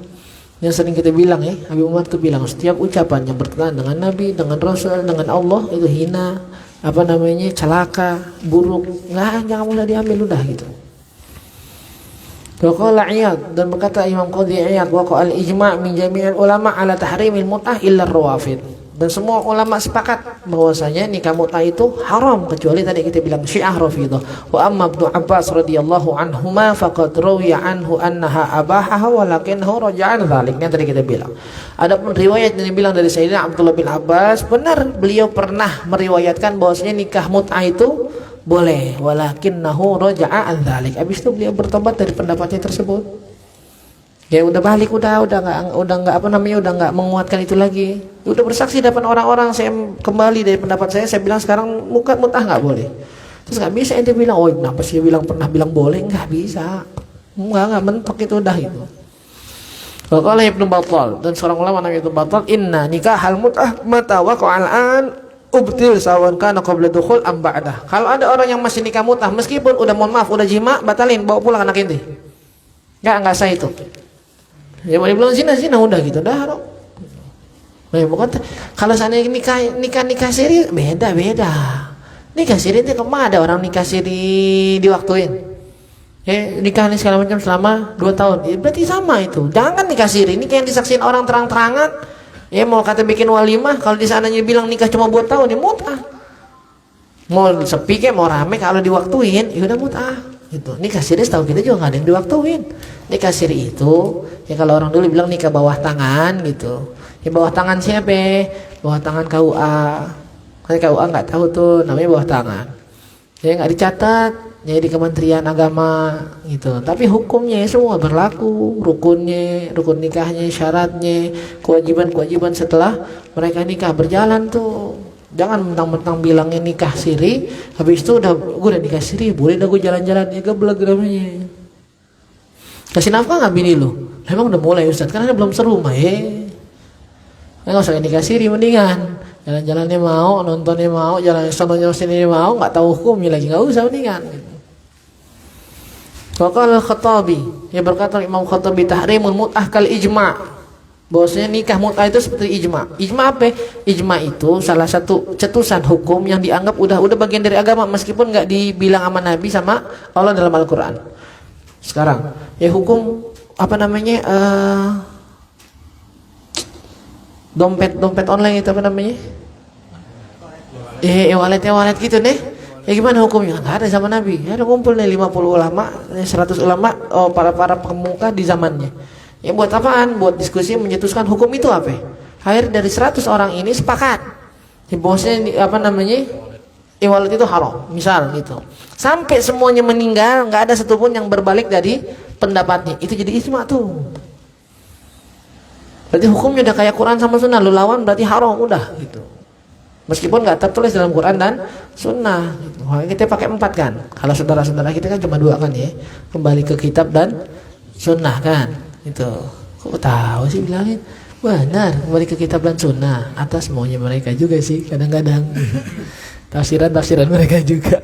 Yang sering kita bilang ya, Habib Umar tuh bilang setiap ucapan yang bertentangan dengan Nabi, dengan Rasul, dengan Allah itu hina, celaka, buruk, jangan boleh diambil, udah gitu. Waqala Iyad, dan berkata Imam Qadhi Iyad, waqa'al ijma' min jami'il ulama ala tahrimil mut'ah illa ar-rawafid. Dan semua ulama sepakat bahwasanya nikah mut'ah itu haram kecuali tadi kita bilang Syiah Rafidhah. Wa amma Ibnu Abbas radhiyallahu anhuma faqad rawiya anhu annaha abahaha walakinnahu raja'a dzalik. Yang tadi kita bilang. Adapun riwayat yang dibilang dari Sayyidina Abdullah bin Abbas, benar beliau pernah meriwayatkan bahwasanya nikah mut'ah itu boleh, walakinnahu raja'a dzalik. Habis itu beliau bertobat dari pendapatnya tersebut. Ya udah balik, udah nggak menguatkan itu lagi. Udah bersaksi depan orang-orang, saya kembali dari pendapat saya bilang sekarang mut'ah nggak boleh. Terus nggak bisa ente bilang, oh kenapa sih pernah bilang boleh? Nggak bisa, nggak mentok itu udah itu. Waqala Ibnu Battal, dan seorang ulama namanya Ibnu Battal, inna nikahal mut'ah mata waqa'al an ubtil sawan kana qabla dukhul am ba'dah. Kalau ada orang yang masih nikah mut'ah meskipun udah mohon maaf udah jima, batalin, bawa pulang anak ente. Nggak sah itu. Ya mau dibilang zina udah gitu dah. Nah, bukan kalau seandainya nikah siri beda. Nikah siri itu kemana ada orang nikah siri diwaktuin. Nikah ini segala macam selama 2 tahun. Ya, berarti sama itu. Jangan nikah siri, nikah yang disaksikan orang terang-terangan. Ya mau kata bikin walimah, kalau di sananya bilang nikah cuma buat tahun, ya mut'ah. Mau sepi kayak mau rame, kalau diwaktuin ya udah mut'ah. Gitu. Nikah siri setahu kita juga nggak ada yang diwaktuin. Nikah siri itu ya kalau orang dulu bilang nikah bawah tangan gitu. Ya bawah tangan siapa? Bawah tangan KUA. Kan KUA nggak tahu tuh namanya bawah tangan. Ya nggak dicatat ya di Kementerian Agama gitu. Tapi hukumnya semua berlaku, rukun nikahnya, syaratnya, kewajiban setelah mereka nikah berjalan tuh. Jangan mentang-mentang bilangnya nikah siri, habis itu gue udah nikah siri, boleh dah gue jalan-jalan ya geblek namanya. Kasih nafkah nggak bini lu? Emang udah mulai Ustaz, karena belum seru mah nggak usah nikah siri, mendingan jalan-jalannya mau, nontonnya mau, jalan sononya sini mau, nggak tahu hukumnya lagi, nggak usah mendingan. Waqala Al-Khattabi, ya berkata Imam Khattabi, tahrimul mut'ah kal ijma'. Bahwasanya nikah mut'ah itu seperti ijma'. Ijma' apa? Ijma' itu salah satu cetusan hukum yang dianggap udah bagian dari agama meskipun nggak dibilang sama Nabi sama Allah dalam Al-Qur'an. Sekarang, ya hukum dompet online itu apa namanya? Wallet gitu deh. Ya gimana hukumnya? Nggak ada sama Nabi. Ya ada kumpul nih 50 ulama, 100 ulama, para pemuka di zamannya. Ya buat apaan? Buat diskusi mencetuskan hukum itu apa? Akhirnya dari 100 orang ini sepakat. Ya bosnya e-wallet itu haram, misal gitu. Sampai semuanya meninggal, nggak ada satupun yang berbalik dari pendapatnya. Itu jadi ijma' tuh. Berarti hukumnya udah kayak Quran sama Sunnah, lu lawan berarti haram udah gitu. Meskipun nggak tertulis dalam Quran dan Sunnah. Gitu. Kita pakai 4 kan. Kalau saudara-saudara kita kan cuma 2 kan ya. Kembali ke kitab dan Sunnah kan. Itu. Kok tahu sih bilangin? Benar, kembali ke kitab dan Sunnah. Atas maunya mereka juga sih kadang-kadang. Tafsiran mereka juga.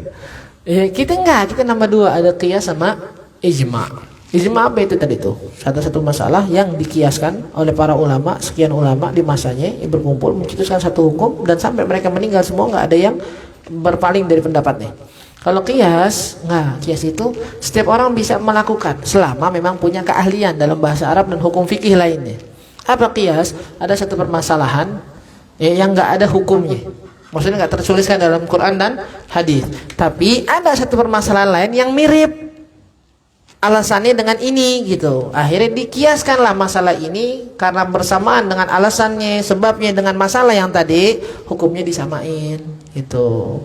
Kita nambah 2, ada qiyas sama ijma'. Ijma' apa itu tadi tuh? Satu masalah yang dikiaskan oleh para ulama, sekian ulama di masanya yang berkumpul mencetuskan satu hukum dan sampai mereka meninggal semua nggak ada yang berpaling dari pendapatnya. Kalau qiyas itu setiap orang bisa melakukan selama memang punya keahlian dalam bahasa Arab dan hukum fikih lainnya. Apa qiyas? Ada satu permasalahan yang nggak ada hukumnya. Maksudnya nggak tertuliskan dalam Quran dan hadis. Tapi ada satu permasalahan lain yang mirip alasannya dengan ini gitu. Akhirnya dikiaskanlah masalah ini karena bersamaan dengan alasannya, sebabnya dengan masalah yang tadi, hukumnya disamain gitu.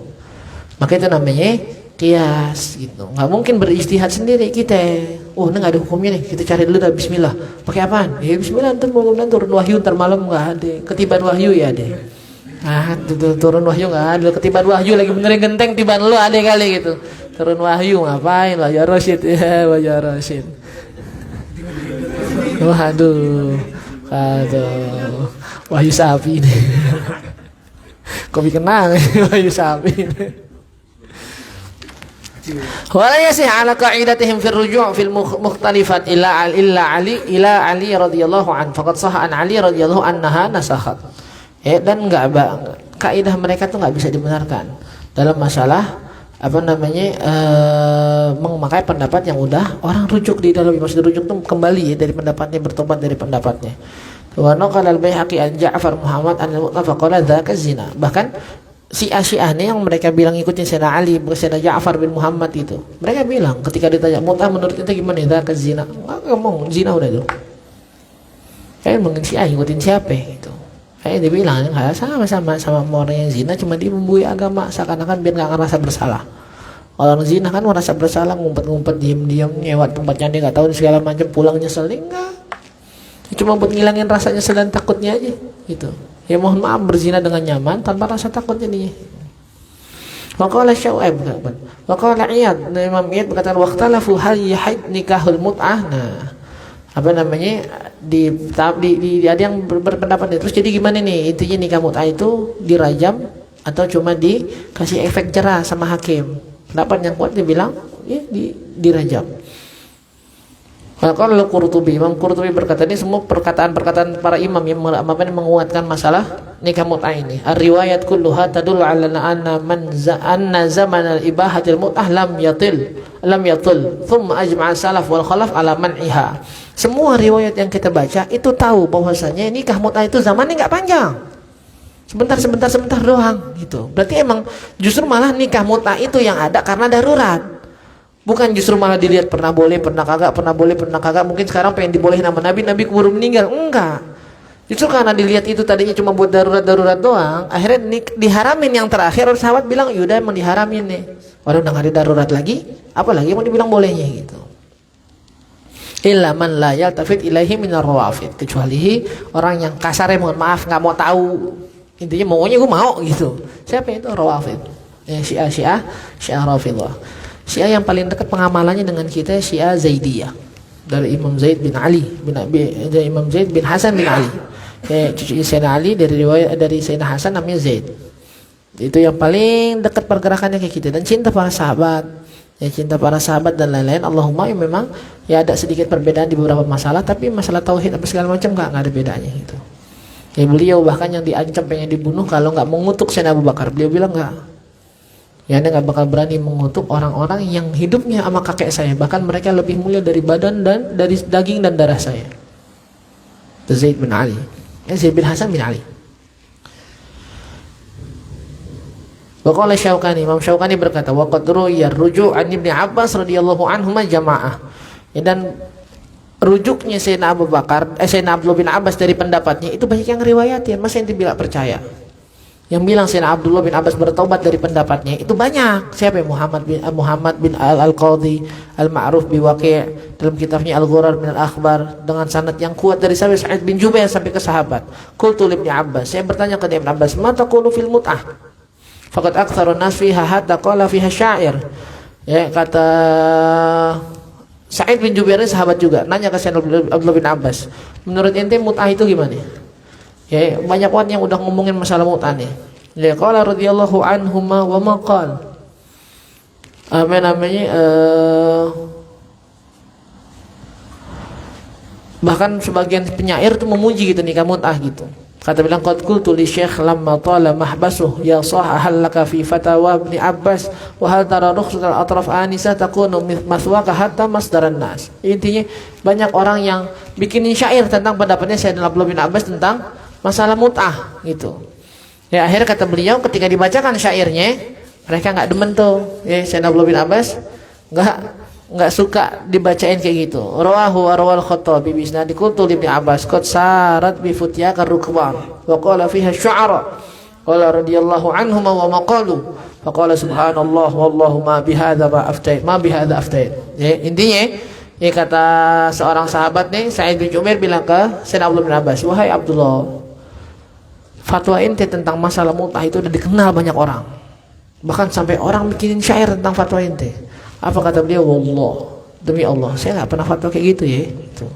Maka itu namanya kias gitu. Nggak mungkin berijtihad sendiri kita. Oh, ini nggak ada hukumnya nih. Kita cari dulu dah bismillah. Pakai apaan? Ya bismillah, ntar mau turun wahyu, ntar malam nggak ada. Ketiban wahyu ya ada. Ah, turun wahyu nggak ada. Ketiban wahyu lagi benerin genteng, tiban lu ada kali gitu. Turun wahyu ngapain lah? Ya Rasid ya, ya Rasid. Waduh, aduh, wahyu sapi ini. Kok bikin nangis wahyu sapi ini. Wala yasih ala qa'idatihim fil ruju' fil mukhtalifat illa Ali radhiyallahu an faqad sahha an Ali radhiyallahu anha nasakhat. Dan enggak kaidah mereka tuh enggak bisa dibenarkan dalam masalah memakai pendapat yang udah orang rujuk di dalam, maksud rujuk tuh kembali ya dari pendapatnya, bertobat dari pendapatnya. Wa naqala al-Baihaqi an Ja'far Muhammad an al-Mu'taf qala dzaka zina. Bahkan Syiah nih yang mereka bilang ikutin Sayyidina Ali, bukan Sayyidina Ja'far bin Muhammad itu. Mereka bilang ketika ditanya, "Mu'tah menurut kita gimana?" Dzaka zina. Ngomong zina udah tuh. Kayak mungkin Syiah ikutin siapa gitu. Kayak dia bilang sama orang yang zina, cuma dia membui agama seakan-akan biar nggak ngerasa bersalah. Orang zina kan merasa bersalah, ngumpet-ngumpet, diam-diam, nyewat tempatnya dia nggak tahu segala macam, pulang nyesel enggak. Cuma buat ngilangin rasa nyesel dan takutnya aja gitu. Ya mohon maaf, berzina dengan nyaman tanpa rasa takut jadinya. Waqala Syu'aib, waqala Iyad, Imam Iyad berkata waqtalafu hal yahid nikahul mut'ah. Nah, ada yang berpendapat terus jadi gimana nih intinya nikah mut'ah itu dirajam atau cuma dikasih efek jerah sama hakim. Pendapat yang kuat dia bilang ya dirajam. Kalau Qurtubi, Imam Qurtubi berkata, ini semua perkataan para imam yang menguatkan masalah nikah mut'ah ini. Ar-riwayat kulluha tadullu ala anna zaman al-ibahatil mut'ah lam yatul thumma ajma'a salaf wal khalaf ala man'iha. Semua riwayat yang kita baca itu tahu bahwasanya nikah mut'ah itu zamannya enggak panjang. Sebentar doang gitu. Berarti emang justru malah nikah mut'ah itu yang ada karena darurat. Bukan justru malah dilihat pernah boleh, pernah kagak, pernah boleh, pernah kagak. Mungkin sekarang pengen dibolehin sama Nabi keburu meninggal. Enggak. Justru karena dilihat itu tadinya cuma buat darurat doang, akhirnya diharamin yang terakhir. Orang sahabat bilang, yaudah emang diharamin nih. Orang udah gak ada darurat lagi, apalagi mau dibilang bolehnya gitu. Illa man la yaltafit ilaihi minar rawafid. Kecuali orang yang kasarnya mohon maaf gak mau tahu. Intinya maunya gue mau gitu. Siapa itu? Rawafid. Syiah Rafidhah. Syiah yang paling dekat pengamalannya dengan kita Syiah Zaidiyah dari Imam Zaid bin Ali dari Imam Zaid bin Hasan bin Ali. Cucu Sayyidina Ali dari riwayat dari Sayyidina Hasan namanya Zaid. Itu yang paling dekat pergerakannya kayak kita, dan cinta para sahabat. Ya, cinta para sahabat dan lain-lain. Allahumma ya memang ya ada sedikit perbedaan di beberapa masalah, tapi masalah tauhid apa segala macam enggak ada bedanya gitu. Ya beliau bahkan yang diancam pengen dibunuh kalau enggak mengutuk Sayyidina Abu Bakar. Beliau bilang enggak. Ya, Anda nggak bakal berani mengutuk orang-orang yang hidupnya sama kakek saya, bahkan mereka lebih mulia dari badan dan dari daging dan darah saya. Zaid bin Ali, Zaid bin Hasan bin Ali. Waqala Syaukani, Imam Syaukani berkata, waqad ruya ruju' an Ibnu Abbas radhiyallahu anhuma jamaah. Dan rujuknya Sayyidina Abu Bakar, Sayyidina Abdullah bin Abbas dari pendapatnya itu banyak yang riwayatin, masa yang tidak percaya. Yang bilang Sayyidina Abdullah bin Abbas bertobat dari pendapatnya itu banyak. Siapa? Muhammad bin Al-Qadhi Al-Ma'ruf bi Waqi' dalam kitabnya Al-Ghurar min Al-Akhbar dengan sanad yang kuat dari Sa'id bin Jubair sampai ke sahabat. Qultu li Ibnu Abbas, saya bertanya ke Ibnu Abbas, "Ma taqulu fil mut'ah?" Faqad aktsarun nas fiha hatta qala fiha syair. Ya, kata Sa'id bin Jubair sahabat juga nanya ke Sayyidina Abdullah bin Abbas, "Menurut ente mut'ah itu gimana?" Ya, banyak orang yang udah ngomongin masalah mut'ah nih. Ya, qala radhiyallahu anhuma wa ma qala. Bahkan sebagian penyair itu memuji gitu nikah mut'ah gitu. Kata bilang qad qultu li syekh lamma tala mahbasuh ya sah hal laka fi fatawa Ibnu Abbas wa hal tara rukhsat al atraf anisa takunu maswaka hatta masdaran nas. Intinya banyak orang yang bikinin syair tentang pendapatnya Sayyidina Abdullah bin Abbas tentang masalah mut'ah gitu. Ya, akhirnya kata beliau ketika dibacakan syairnya mereka nggak demen tuh. Ya, Sayyidina Abdullah bin Abbas nggak suka dibacain kayak gitu. Rawahu arwal Khattabi bi isnad qultu Ibnu Abbas qad sarat bi futyaka rukban wa qala fiha syu'ara qala radhiyallahu anhum wa maqalu Faqala subhanallah wallahu ma bihadza aftait. Ya, intinya ya kata seorang sahabat nih, Sa'id bin Umair bilang ke Sayyidina Abdullah bin Abbas, "Wahai Abdullah, fatwa ente tentang masalah mut'ah itu udah dikenal banyak orang. Bahkan sampai orang bikinin syair tentang fatwa ente." Apa kata beliau? "Wallah, demi Allah, saya nggak pernah fatwa kayak gitu ya." Itu.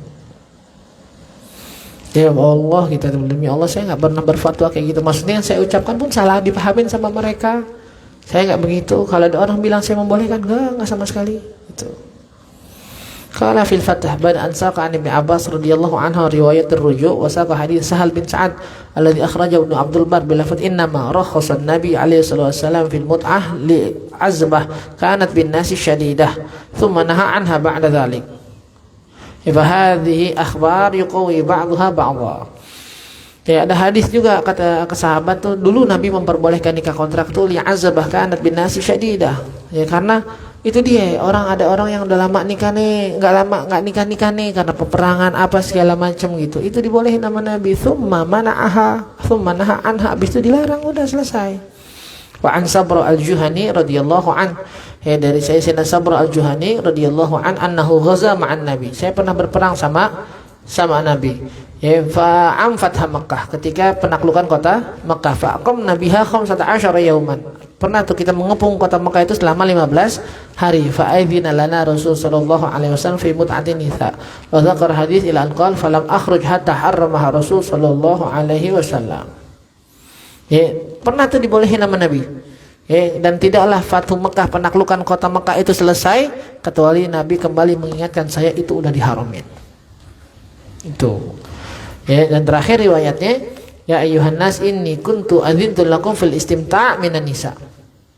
Ya Allah, kita demi Allah saya nggak pernah berfatwa kayak gitu. Maksudnya yang saya ucapkan pun salah dipahamin sama mereka. Saya nggak begitu. Kalau ada orang bilang saya membolehkan, nggak sama sekali. Itu. Qala fil Fath ba'da an saqa an Ibnu Abbas radhiyallahu anhu riwayat ar-ruju' wa saqa hadits Sahal bin Sa'ad alladhi akhrajahu Ibnu Abdul Bar bil lafadz innama rakhasa an-nabi alaihi wasallam fil mut'ah li azbah kanat bin nasi syadidah thumma naha anha ba'da dhalik. Fa hadhihi akhbar yuqawi ba'daha ba'dha. Ya, ada hadis juga kata sahabat tuh, dulu Nabi memperbolehkan nikah kontrak tuh li azbah kanat bin nasi syadidah. Ya karena itu dia, ada orang yang udah lama nikah nih, nggak nikah nih karena peperangan apa segala macam gitu. Itu dibolehin sama Nabi. Tsumma naha anha, habis itu dilarang, udah selesai. Wa an Sabra al-Juhani radhiyallahu an, ya dari Sayyidina Sabra al-Juhani radhiyallahu an annahu ghaza ma'an Nabi. Saya pernah berperang sama Nabi. Ya fa'am fathah Makkah, ketika penaklukan kota Makkah. Fa'aqam nabiha 15 yauman. Pernah tuh kita mengepung kota Makkah itu selama 15 hari. Fa'adzina lana Rasul sallallahu alaihi wasallam fi mut'atin nisa. Wa dzakara hadits ila an qala falam akhruj hatta harramaha Rasul sallallahu alaihi wasallam. Ya, pernah tuh dibolehin sama Nabi. Ya, dan tidaklah Fathu Mekah, penaklukan kota Mekah itu selesai kecuali Nabi kembali mengingatkan saya itu udah diharamin. Itu. Ya, dan terakhir riwayatnya, ya ayyuhan nas inni kuntu adzintu lakum fil istimta' minan nisa.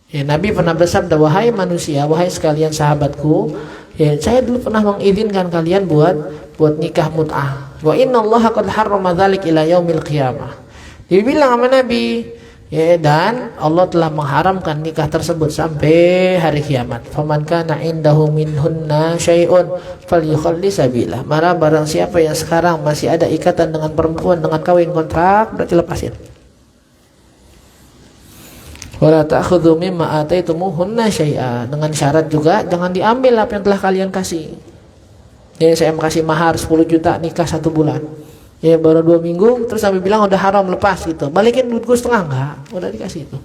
Ya, Nabi pernah bersabda, wahai manusia, wahai sekalian sahabatku, ya saya dulu pernah mengizinkan kalian buat nikah mut'ah. Wa innallaha qad harrama dzalik ila yaumil qiyamah. Dibilang sama Nabi, ya, dan Allah telah mengharamkan nikah tersebut sampai hari kiamat. Faman kana indahu minhunna syai'un falyukhalli sabilah. Maka barang siapa yang sekarang masih ada ikatan dengan perempuan dengan kawin kontrak, berarti lepasin. Wala ta'khudhu mimma ataitumuhunna syai'a, dengan syarat juga jangan diambil apa yang telah kalian kasih. Ya, saya kasih mahar 10 juta nikah 1 bulan. Ya baru 2 minggu terus Nabi bilang udah haram, lepas gitu. Balikin duitku setengah, enggak, udah dikasih itu.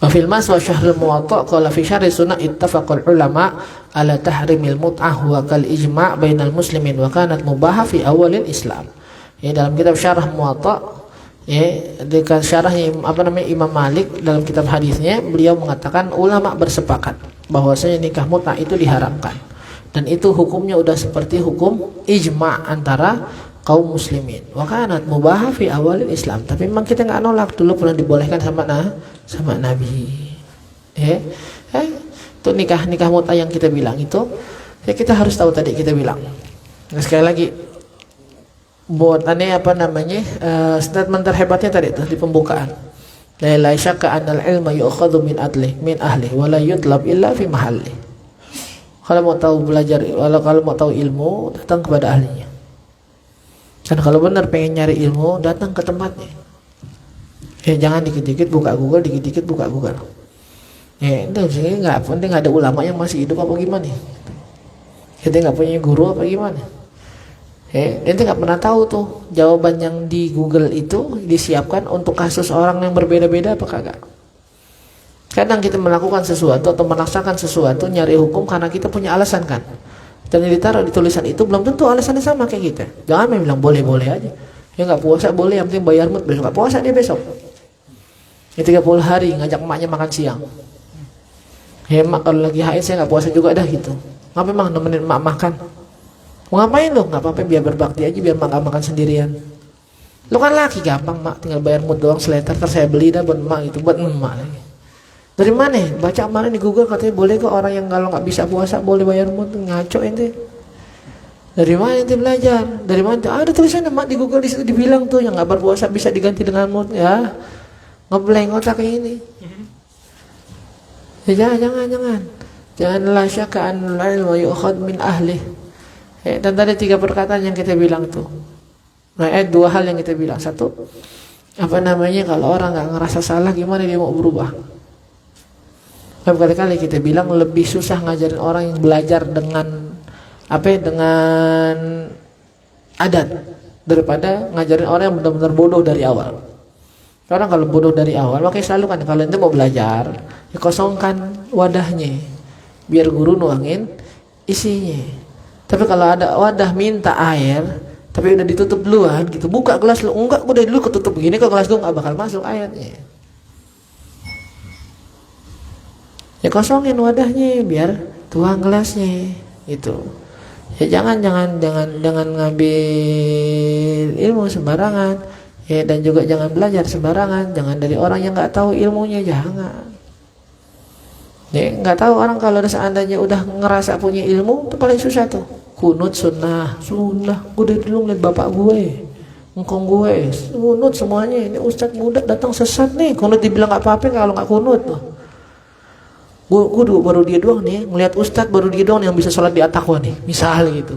Wa fil mas wa syahrul muwatta' qala fi syarri sunnah ittafaqal ulama ala tahrimil mut'ah wa kal ijma' bainal muslimin wa kanat mubaha fi awalil Islam. Ya dalam kitab Syarah Muwatta', ya dekat syarahnya Imam Malik, dalam kitab hadisnya beliau mengatakan ulama bersepakat bahwasanya nikah mut'ah itu diharamkan. Dan itu hukumnya udah seperti hukum ijma' antara kaum muslimin. Wa kanat mubaha fi awalil Islam. Tapi memang kita nggak nolak, dulu pernah dibolehkan sama Nabi. Itu nikah mut'ah yang kita bilang itu, ya kita harus tahu tadi kita bilang. Nah, sekali lagi buat statement terhebatnya tadi itu di pembukaan. La syakka anal ilma yu'khadhu min ahli wa la yutlab illa fi mahalli. Kalau mau tahu belajar, kalau mau tahu ilmu, datang kepada ahlinya. Dan kalau benar pengen nyari ilmu, datang ke tempatnya. Ya jangan dikit-dikit buka Google, dikit-dikit buka Google. Ya itu sih nggak penting, ada ulama yang masih hidup apa gimana? Kita nggak punya guru apa gimana? Ente nggak pernah tahu tuh jawaban yang di Google itu disiapkan untuk kasus orang yang berbeda-beda apa kagak? Kadang kita melakukan sesuatu atau melaksanakan sesuatu nyari hukum karena kita punya alasan kan. Dan yang ditaruh di tulisan itu belum tentu alasannya sama kayak kita. Jangan main bilang boleh-boleh aja. Ya nggak puasa boleh, yang penting bayar mut, besok nggak puasa dia besok. Ya 30 hari ngajak emaknya makan siang. Ya emak kalau lagi haid saya nggak puasa juga dah gitu. Ngapa emang nemenin emak makan? Mau ngapain lo? Nggak apa-apa, biar berbakti aja, biar emak gak makan sendirian. Lo kan laki, gampang mak, tinggal bayar mut doang seletar, terus saya beli dah buat emak gitu, buat emak lagi. Dari mana? Baca mana di Google katanya boleh kok orang yang kalau nggak bisa puasa boleh bayar mut. Ngaco ente. Dari mana ente belajar? Dari mana? Ada tulisannya mak di Google, di situ dibilang tuh yang nggak berpuasa bisa diganti dengan mut. Ya ngeblank otak kayak ini. Ya janganlah syakka anul ilma yu'khad min ahli. Dan tadi 3 perkataan yang kita bilang tuh. Nah, 2 hal yang kita bilang. 1, apa namanya, kalau orang nggak ngerasa salah gimana dia mau berubah? Berkali-kali kita bilang lebih susah ngajarin orang yang belajar dengan dengan adat daripada ngajarin orang yang benar-benar bodoh dari awal. Orang kalau bodoh dari awal, makanya selalu kan kalau ente mau belajar, ya kosongkan wadahnya, biar guru nuangin isinya. Tapi kalau ada wadah minta air, tapi udah ditutup duluan, gitu, buka gelas lu, enggak, udah dulu ketutup begini, kok gelas lu nggak bakal masuk airnya. Ya kosongin wadahnya, biar tuang gelasnya, itu. Ya jangan ngambil ilmu sembarangan. Ya, dan juga jangan belajar sembarangan, jangan dari orang yang nggak tahu ilmunya, jangan. Ya, nggak tahu orang kalau seandainya udah ngerasa punya ilmu, itu paling susah tuh. Kunut sunnah, gue dari dulu ngeliat bapak gue, engkong gue, kunut semuanya. Ini ustadz muda datang sesat nih, kunut dibilang nggak apa-apa kalau nggak kunut tuh. Gue baru dia doang nih, ngeliat ustadz baru dia doang yang bisa sholat di at-taqwa nih, misal gitu.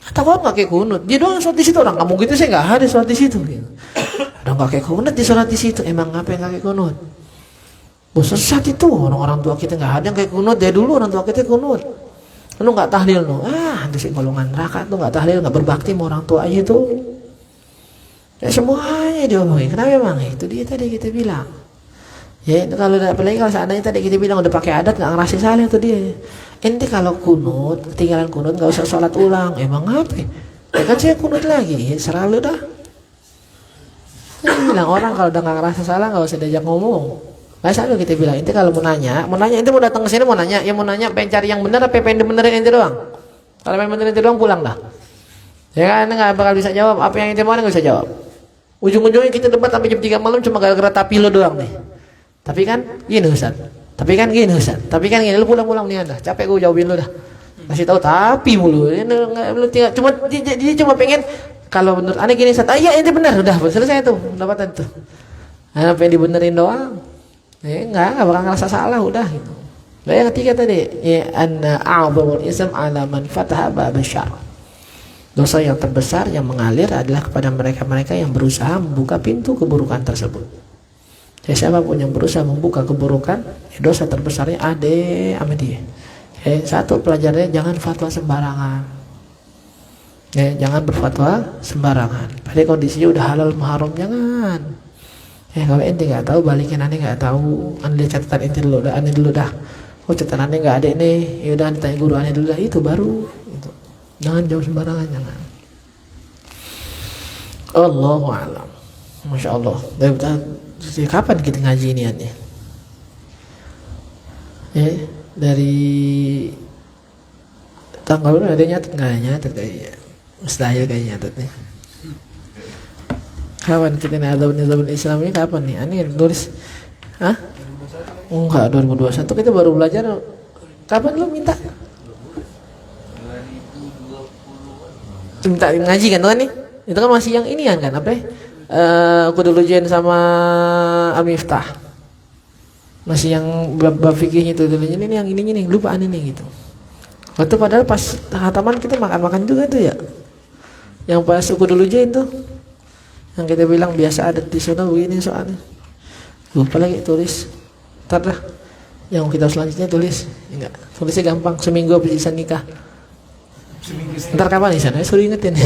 Atau nggak kayak kunut, dia doang sholat di situ, orang kamu gitu saya nggak ada sholat di situ. Gitu. Udah nggak kayak kunut di sholat di situ, emang ngapain nggak kayak kunut? Bos sesat itu, orang tua kita nggak ada yang kayak kunut. Dari dulu orang tua kita kunut. Lu nggak tahlil lu, itu sih golongan neraka tuh, nggak tahlil, nggak berbakti sama orang tua aja tuh. Ya semuanya diomongin. Kenapa emang? Itu dia tadi kita bilang. Ya kalau apalagi kalau seandainya tadi kita bilang udah pakai adat nggak ngerasa salah itu dia. Ente kalau kunut, ketinggalan kunut nggak usah sholat ulang. Emang apa? Ya kan saya kunut lagi, serah lu dah. Saya bilang orang kalau udah nggak ngerasa salah nggak usah diajak ngomong. Masa lu kita bilang, ente kalau mau nanya ente mau datang ke sini mau nanya, pengen cari yang benar apa pengen dibenerin ente doang? Kalau pengen benerin ente doang pulang dah. Ya kan ente nggak bakal bisa jawab apa yang ente mau, nggak bisa jawab. Ujung-ujungnya kita debat sampai jam 3 malam cuma gara-gara tapi lo doang nih. Tapi kan gini Ustaz. Tapi kan gini lu pulang-pulang nih dah. Capek gue jawabin lu dah. Kasih tahu tapi mulu. Lu tinggal dia cuma pengen kalau menurut aneh gini Ustaz. Iya ente benar udah selesai tuh pendapatan tuh. Apa yang dibenerin doang. Enggak bakal ngerasa salah udah gitu. Nah, yang ketiga tadi ya anna a'dhamul ism ala man fataha bab syarr. Dosa yang terbesar yang mengalir adalah kepada mereka-mereka yang berusaha membuka pintu keburukan tersebut. Ya, siapapun yang berusaha membuka keburukan, ya dosa terbesarnya ada sama dia. Satu pelajarannya jangan fatwa sembarangan. Jangan berfatwa sembarangan. Pada kondisinya udah halal haram jangan. Kalau ente nggak tahu balikin, aneh nggak tahu, aneh lihat catatan ente dulu dah, aneh dulu dah. Oh catatan aneh nggak ada ini, ya udah tanya guru aneh dulu dah, itu baru. Itu. Jangan jauh sembarangan jangan. Allahu a'lam. Masya Allah. Kapan kita ngaji ini aneh? Dari tanggal berapa ada nyatet nggak nyatet kayaknya? Mustahil kayaknya nyatet nih. Kapan kita nih adab Islam ini kapan nih? Aneh tulis, Enggak 2021 kita baru belajar. Kapan lu minta? Minta ngaji kan tuh kan nih? Itu kan masih yang inian kan apa? Aku dulu join sama Al-Miftah. Masih yang bab fikihnya itu dulu ini yang ini lupa aneh nih gitu. Waktu padahal pas hataman kita makan juga tuh ya. Yang pas aku dulu join tuh. Yang kita bilang biasa adat di sana begini soalnya. Lupa lagi tulis. Ntar dah. Yang kita selanjutnya tulis. Enggak. Tulisnya gampang. Seminggu habis Isa nikah. Ntar kapan di sana? Suruh ingetin.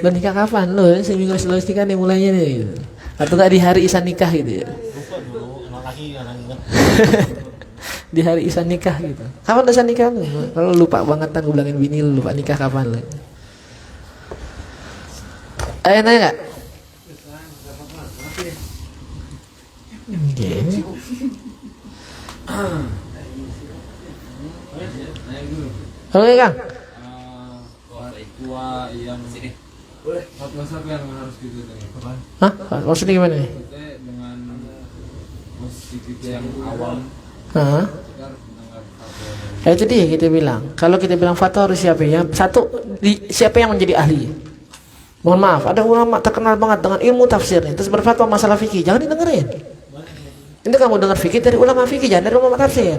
Lo nikah kapan? Lo seminggu sebelum nikah nih mulainya nih. Gitu. Atau nggak di hari Isa nikah gitu ya? Di hari Isa nikah gitu. Kapan Isa nikah lu? Kalau lupa banget kan gue bilangin bini lu lupa nikah kapan lu? Ayo nanya nggak? Oke Kang. Tua yang sini. Boleh. Fatwa siapa yang harus diikuti? Hah? Maksudnya gimana nih? Dengan posisi kita yang awam. Itu dia kita bilang. Kalau kita bilang fatwa harus siapa ya? Satu, siapa yang menjadi ahli? Mohon maaf, ada ulama terkenal banget dengan ilmu tafsirnya, terus berfatwa masalah fikih, jangan didengerin. Ini kamu dengar fikih dari ulama fikih, jangan dari ulama tafsir.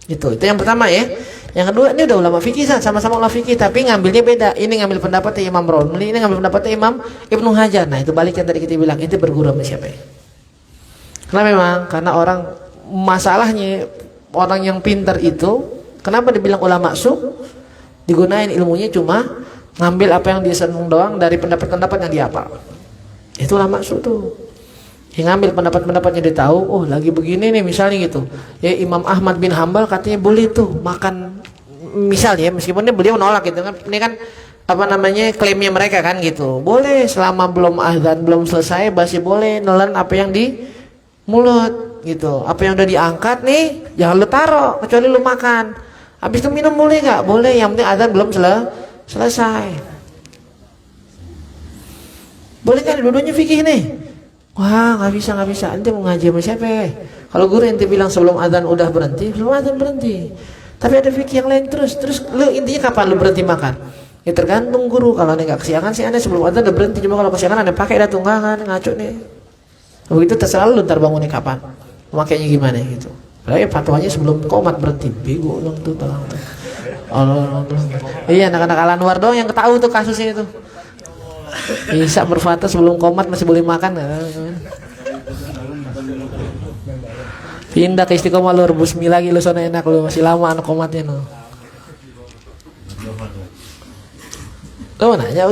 Itu yang pertama ya. Yang kedua, ini udah ulama fikih, sama-sama ulama fikih, tapi ngambilnya beda. Ini ngambil pendapatnya Imam Romli, ini ngambil pendapatnya Imam Ibnu Hajar. Nah, itu balik yang tadi kita bilang, itu berguru sama siapa ya? Karena memang, karena orang, masalahnya orang yang pintar itu, kenapa dibilang ulama su? Digunain ilmunya cuma ngambil apa yang dia seneng doang dari pendapat-pendapat yang dia hafal. Itu ulama su tuh. Yang ngambil pendapat-pendapatnya dia tahu, oh lagi begini nih misalnya gitu. Ya Imam Ahmad bin Hambal katanya boleh tuh makan, misalnya meskipun dia beliau menolak gitu kan. Ini kan apa namanya klaimnya mereka kan gitu. Boleh selama belum azan belum selesai masih boleh nelan apa yang di mulut gitu. Apa yang udah diangkat nih jangan lu taruh kecuali lu makan. Habis itu minum boleh nggak? Boleh, yang penting azan belum selesai. Boleh kan dua-duanya fikih nih. Wah nggak bisa, ente mau ngaji sama siapa? Kalau guru ente bilang sebelum adzan udah berhenti, sebelum adzan berhenti. Tapi ada fikih yang lain terus lu intinya kapan lu berhenti makan? Ya tergantung guru. Kalau ane nggak kesiangan sih ane sebelum adzan udah berhenti. Cuma kalau kesiangan ane pakai dah tunggangan ngaco nih. Begitu terserah lu ntar bangunnya kapan, makainya gimana gitu. Lalu fatwanya sebelum komat berhenti, bego dong tuh tolong. Allah. Iya anak-anak Al-Anwar doang yang ketahui tuh kasusnya itu. Bisa berfatwa sebelum komat masih boleh makan. Pindah ke Istiqomah lu rebus mie lagi lu sana enak lu masih lama anak komatnya no. Lu nanya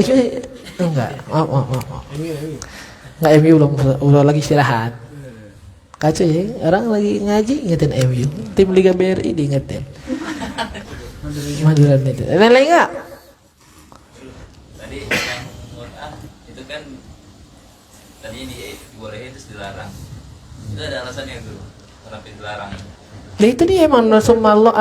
enggak. Maaf. Enggak MU belum lagi istirahat. Kacau ya, orang lagi ngaji ingetin MU. Tim Liga BRI diingetin. Maduran itu. Lain-lain enggak? Dibolehin terus dilarang. Itu ada alasannya tuh. Kenapa dilarang? Nah itu dia emang Allah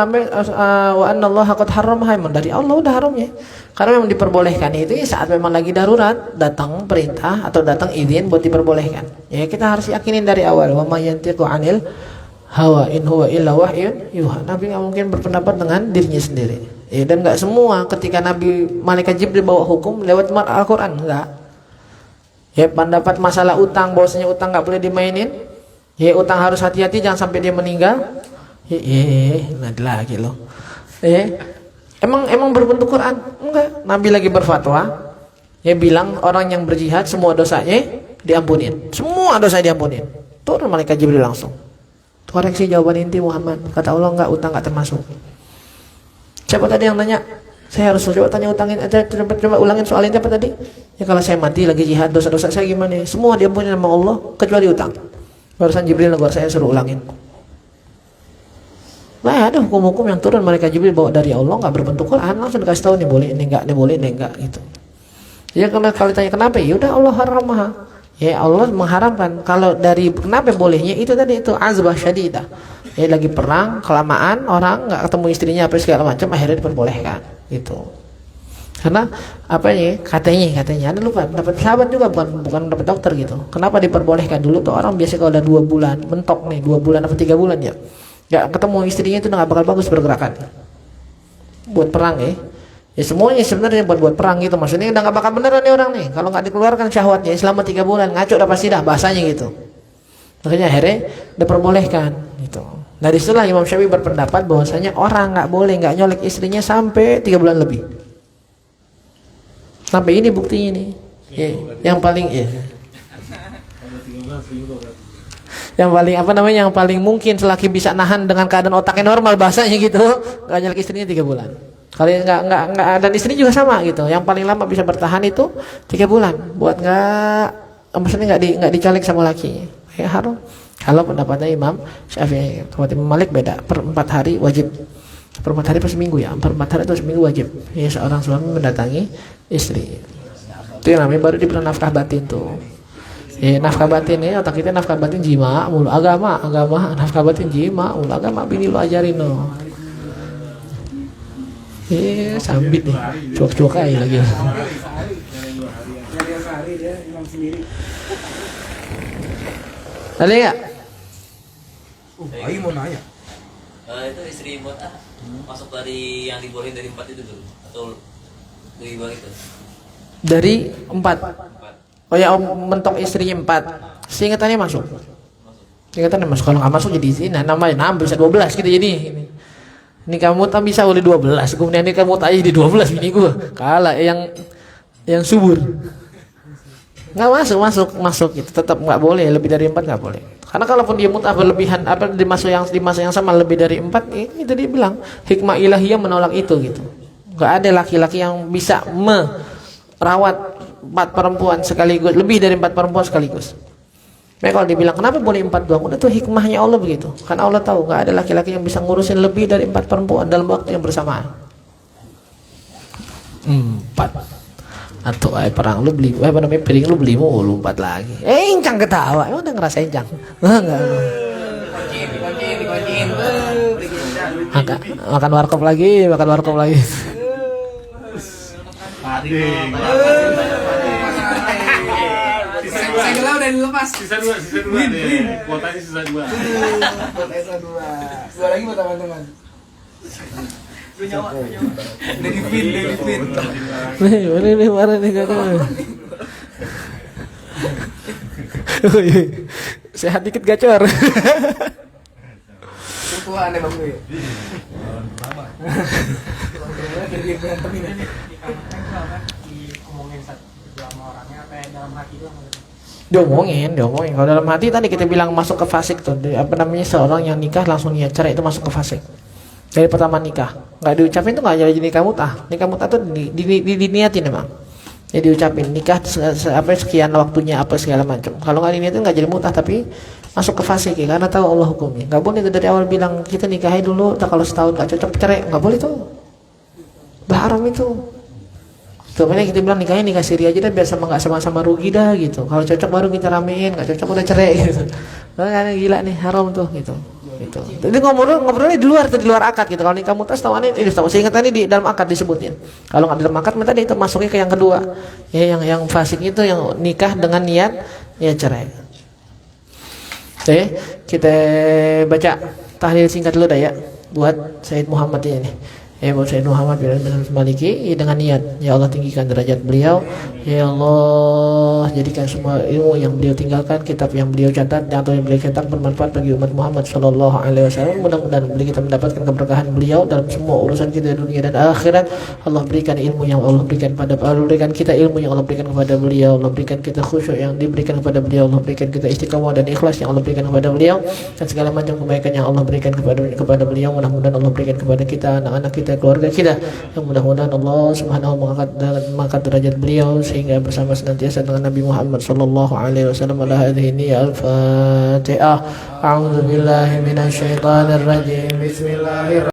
wa annallaha qad harramaha, dari Allah udah haramnya. Karena memang diperbolehkan itu ya saat memang lagi darurat, datang perintah atau datang izin buat diperbolehkan. Ya kita harus yakinin dari awal, wa may yantiqu 'anil hawa in huwa illa wahyun yuha. Nabi nggak mungkin berpendapat dengan dirinya sendiri. Ya dan nggak semua ketika Nabi malaikat Jibril bawa hukum lewat Al-Qur'an, enggak. Ya pendapat masalah utang, bahwasanya utang nggak boleh dimainin. Ya utang harus hati-hati jangan sampai dia meninggal. Nanti lagi loh. Emang berbentuk Quran? Enggak. Nabi lagi berfatwa. Ya bilang orang yang berjihad semua dosanya diampunin. Semua dosa diampunin. Turun malaikat Jibril langsung. Koreksi jawaban inti Muhammad. Kata Allah enggak, utang enggak termasuk. Siapa tadi yang tanya? Saya harus coba tanya utangin aja, coba ulangin soal ini apa tadi? Ya kalau saya mati lagi jihad, dosa-dosa saya gimana? Semua diampuni sama Allah kecuali utang. Barusan Jibril negor saya suruh ulangin. Nah ada hukum-hukum yang turun mereka Jibril bawa dari Allah nggak berbentuk Quran, langsung dikasih tahu nih boleh, ini enggak, ini boleh, ini enggak gitu. Ya kalau ditanya kenapa? Ya udah Allah haramah. Ya Allah mengharamkan. Kalau dari kenapa bolehnya itu tadi itu azbah syadidah. Ya lagi perang kelamaan orang nggak ketemu istrinya apa segala macam akhirnya diperbolehkan gitu. Karena apa ya katanya ada lupa dapat sahabat juga bukan dapat dokter gitu. Kenapa diperbolehkan dulu tuh orang biasa kalau udah 2 bulan mentok nih 2 bulan apa 3 bulan ya nggak ketemu istrinya itu nggak bakal bagus pergerakan buat perang ya. Ya semuanya sebenarnya buat perang gitu, maksudnya udah nggak bakal beneran nih orang nih kalau nggak dikeluarkan syahwatnya selama 3 bulan ngaco udah pasti dah bahasanya gitu. Makanya akhirnya diperbolehkan gitu. Dari situlah Imam Syafi'i berpendapat bahwasanya orang nggak nyolek istrinya sampai 3 bulan lebih. Sampai ini buktinya nih. Ya, yang paling yang paling apa namanya yang paling mungkin selaki bisa nahan dengan keadaan otaknya normal bahasanya gitu, nggak nyolek istrinya 3 bulan. Kalau nggak dan istri juga sama gitu. Yang paling lama bisa bertahan itu 3 bulan. Buat maksudnya nggak dicolek sama lakinya. Ya haram. Kalau pendapatnya Imam Syafi'i, pendapat Imam Malik beda. Per 4 hari wajib. Per 4 hari per seminggu ya. Per 4 hari atau seminggu wajib. Ya seorang suami mendatangi istri. Itu yang namanya baru diberi nafkah batin tuh. Ya nafkah batin ya otak kita nafkah batin jima mulu agama nafkah batin jima mulu agama bini lu ajarin no. Sambit nih. Cuak-cuak aja lagi. Ada nggak? Ayo mau nanya. Itu istri mu'ah masuk dari yang dibolehin dari 4 itu dulu atau dari bawah itu? Dari 4. Oh ya mentok istrinya 4. Seingatannya masuk. Seingatannya masuk. Kalau nggak masuk jadi zina. Namanya 6 bisa 12 gitu jadi. Nikah muta bisa oleh 12, kemudian nikah muta aja di 12 bini gua. Kalah yang subur. Nggak masuk gitu. Tetap nggak boleh, lebih dari 4 nggak boleh. Karena kalaupun dia muta berlebihan di masa yang sama lebih dari 4, itu dia bilang hikmah ilahiyah menolak itu gitu. Nggak ada laki-laki yang bisa merawat 4 perempuan sekaligus, lebih dari 4 perempuan sekaligus. Nah, kalau dibilang kenapa boleh 4 doang, udah tuh hikmahnya Allah begitu. Karena Allah tahu nggak ada laki-laki yang bisa ngurusin lebih dari 4 perempuan dalam waktu yang bersamaan. 4. Atau perang lu beli, apa namanya, piring lu beli mulu 4 lagi. Incang ketawa, emang udah ngerasain Incang? Enggak. Makan warkop lagi. Segala udah dilepas. Sisa dua nih. Kuotanya sisa 2. Dua lagi buat teman-teman. Udah dipin. Mana nih kakak? Sehat dikit gacor. Tuaan ya Bang Gue. Diomongin. Kalau dalam hati tadi kita bilang masuk ke fasik tuh, apa namanya, seorang yang nikah langsung niat cerai itu masuk ke fasik. Dari pertama nikah, nggak diucapin tuh nggak jadi nikah mutah. Nikah mutah tuh diniatin emang. Ya diucapin nikah apa sekian waktunya apa segala macam. Kalau nggak diniatin nggak jadi mutah, tapi masuk ke fasik ya, karena tahu Allah hukumnya. Nggak boleh itu dari awal bilang kita nikahi dulu, kalau setahun nggak cocok cerai, nggak boleh tuh. Haram itu. Sebenarnya kita bilang nikah siri aja dah biar nggak sama-sama rugi dah gitu. Kalau cocok baru kita ramein, nggak cocok udah cerai gitu. Karena gila nih, haram tuh gitu. Gitu. Jadi ngobrolnya di luar akad gitu. Kalau nikah mutas tahuannya ini saya ingat tadi di dalam akad disebutnya. Kalau nggak di dalam akad tadi itu masuknya ke yang kedua. Ya yang fasik itu yang nikah dengan niat ya cerai. Oke, kita baca tahlil singkat dulu dah ya buat Said Muhammad ini. Buat Said Muhammad bin Maliki dengan niat, ya Allah tinggikan derajat beliau, ya Allah jadikan semua ilmu yang beliau tinggalkan, kitab yang beliau catat atau yang beliau cetak bermanfaat bagi umat Muhammad sallallahu alaihi wasallam. Mudah-mudahan kita mendapatkan keberkahan beliau dalam semua urusan kita dunia dan akhirat. Allah berikan ilmu yang Allah berikan berikan kita ilmu yang Allah berikan kepada beliau. Allah berikan kita khusyuk yang diberikan kepada beliau. Allah berikan kita istiqamah dan ikhlas yang Allah berikan kepada beliau, dan segala macam kebaikan yang Allah berikan kepada beliau. Mudah-mudahan Allah berikan kepada kita, anak-anak kita, keluarga kita, yang mudah-mudahan Allah Subhanahu mengangkat derajat beliau sehingga bersama senantiasa dengan Nabi Muhammad sallallahu alaihi wasallam. Ala hadhihi al-Fatihah. A'udzubillahi minasyaitonir rajim. Bismillahirrahmanirrahim.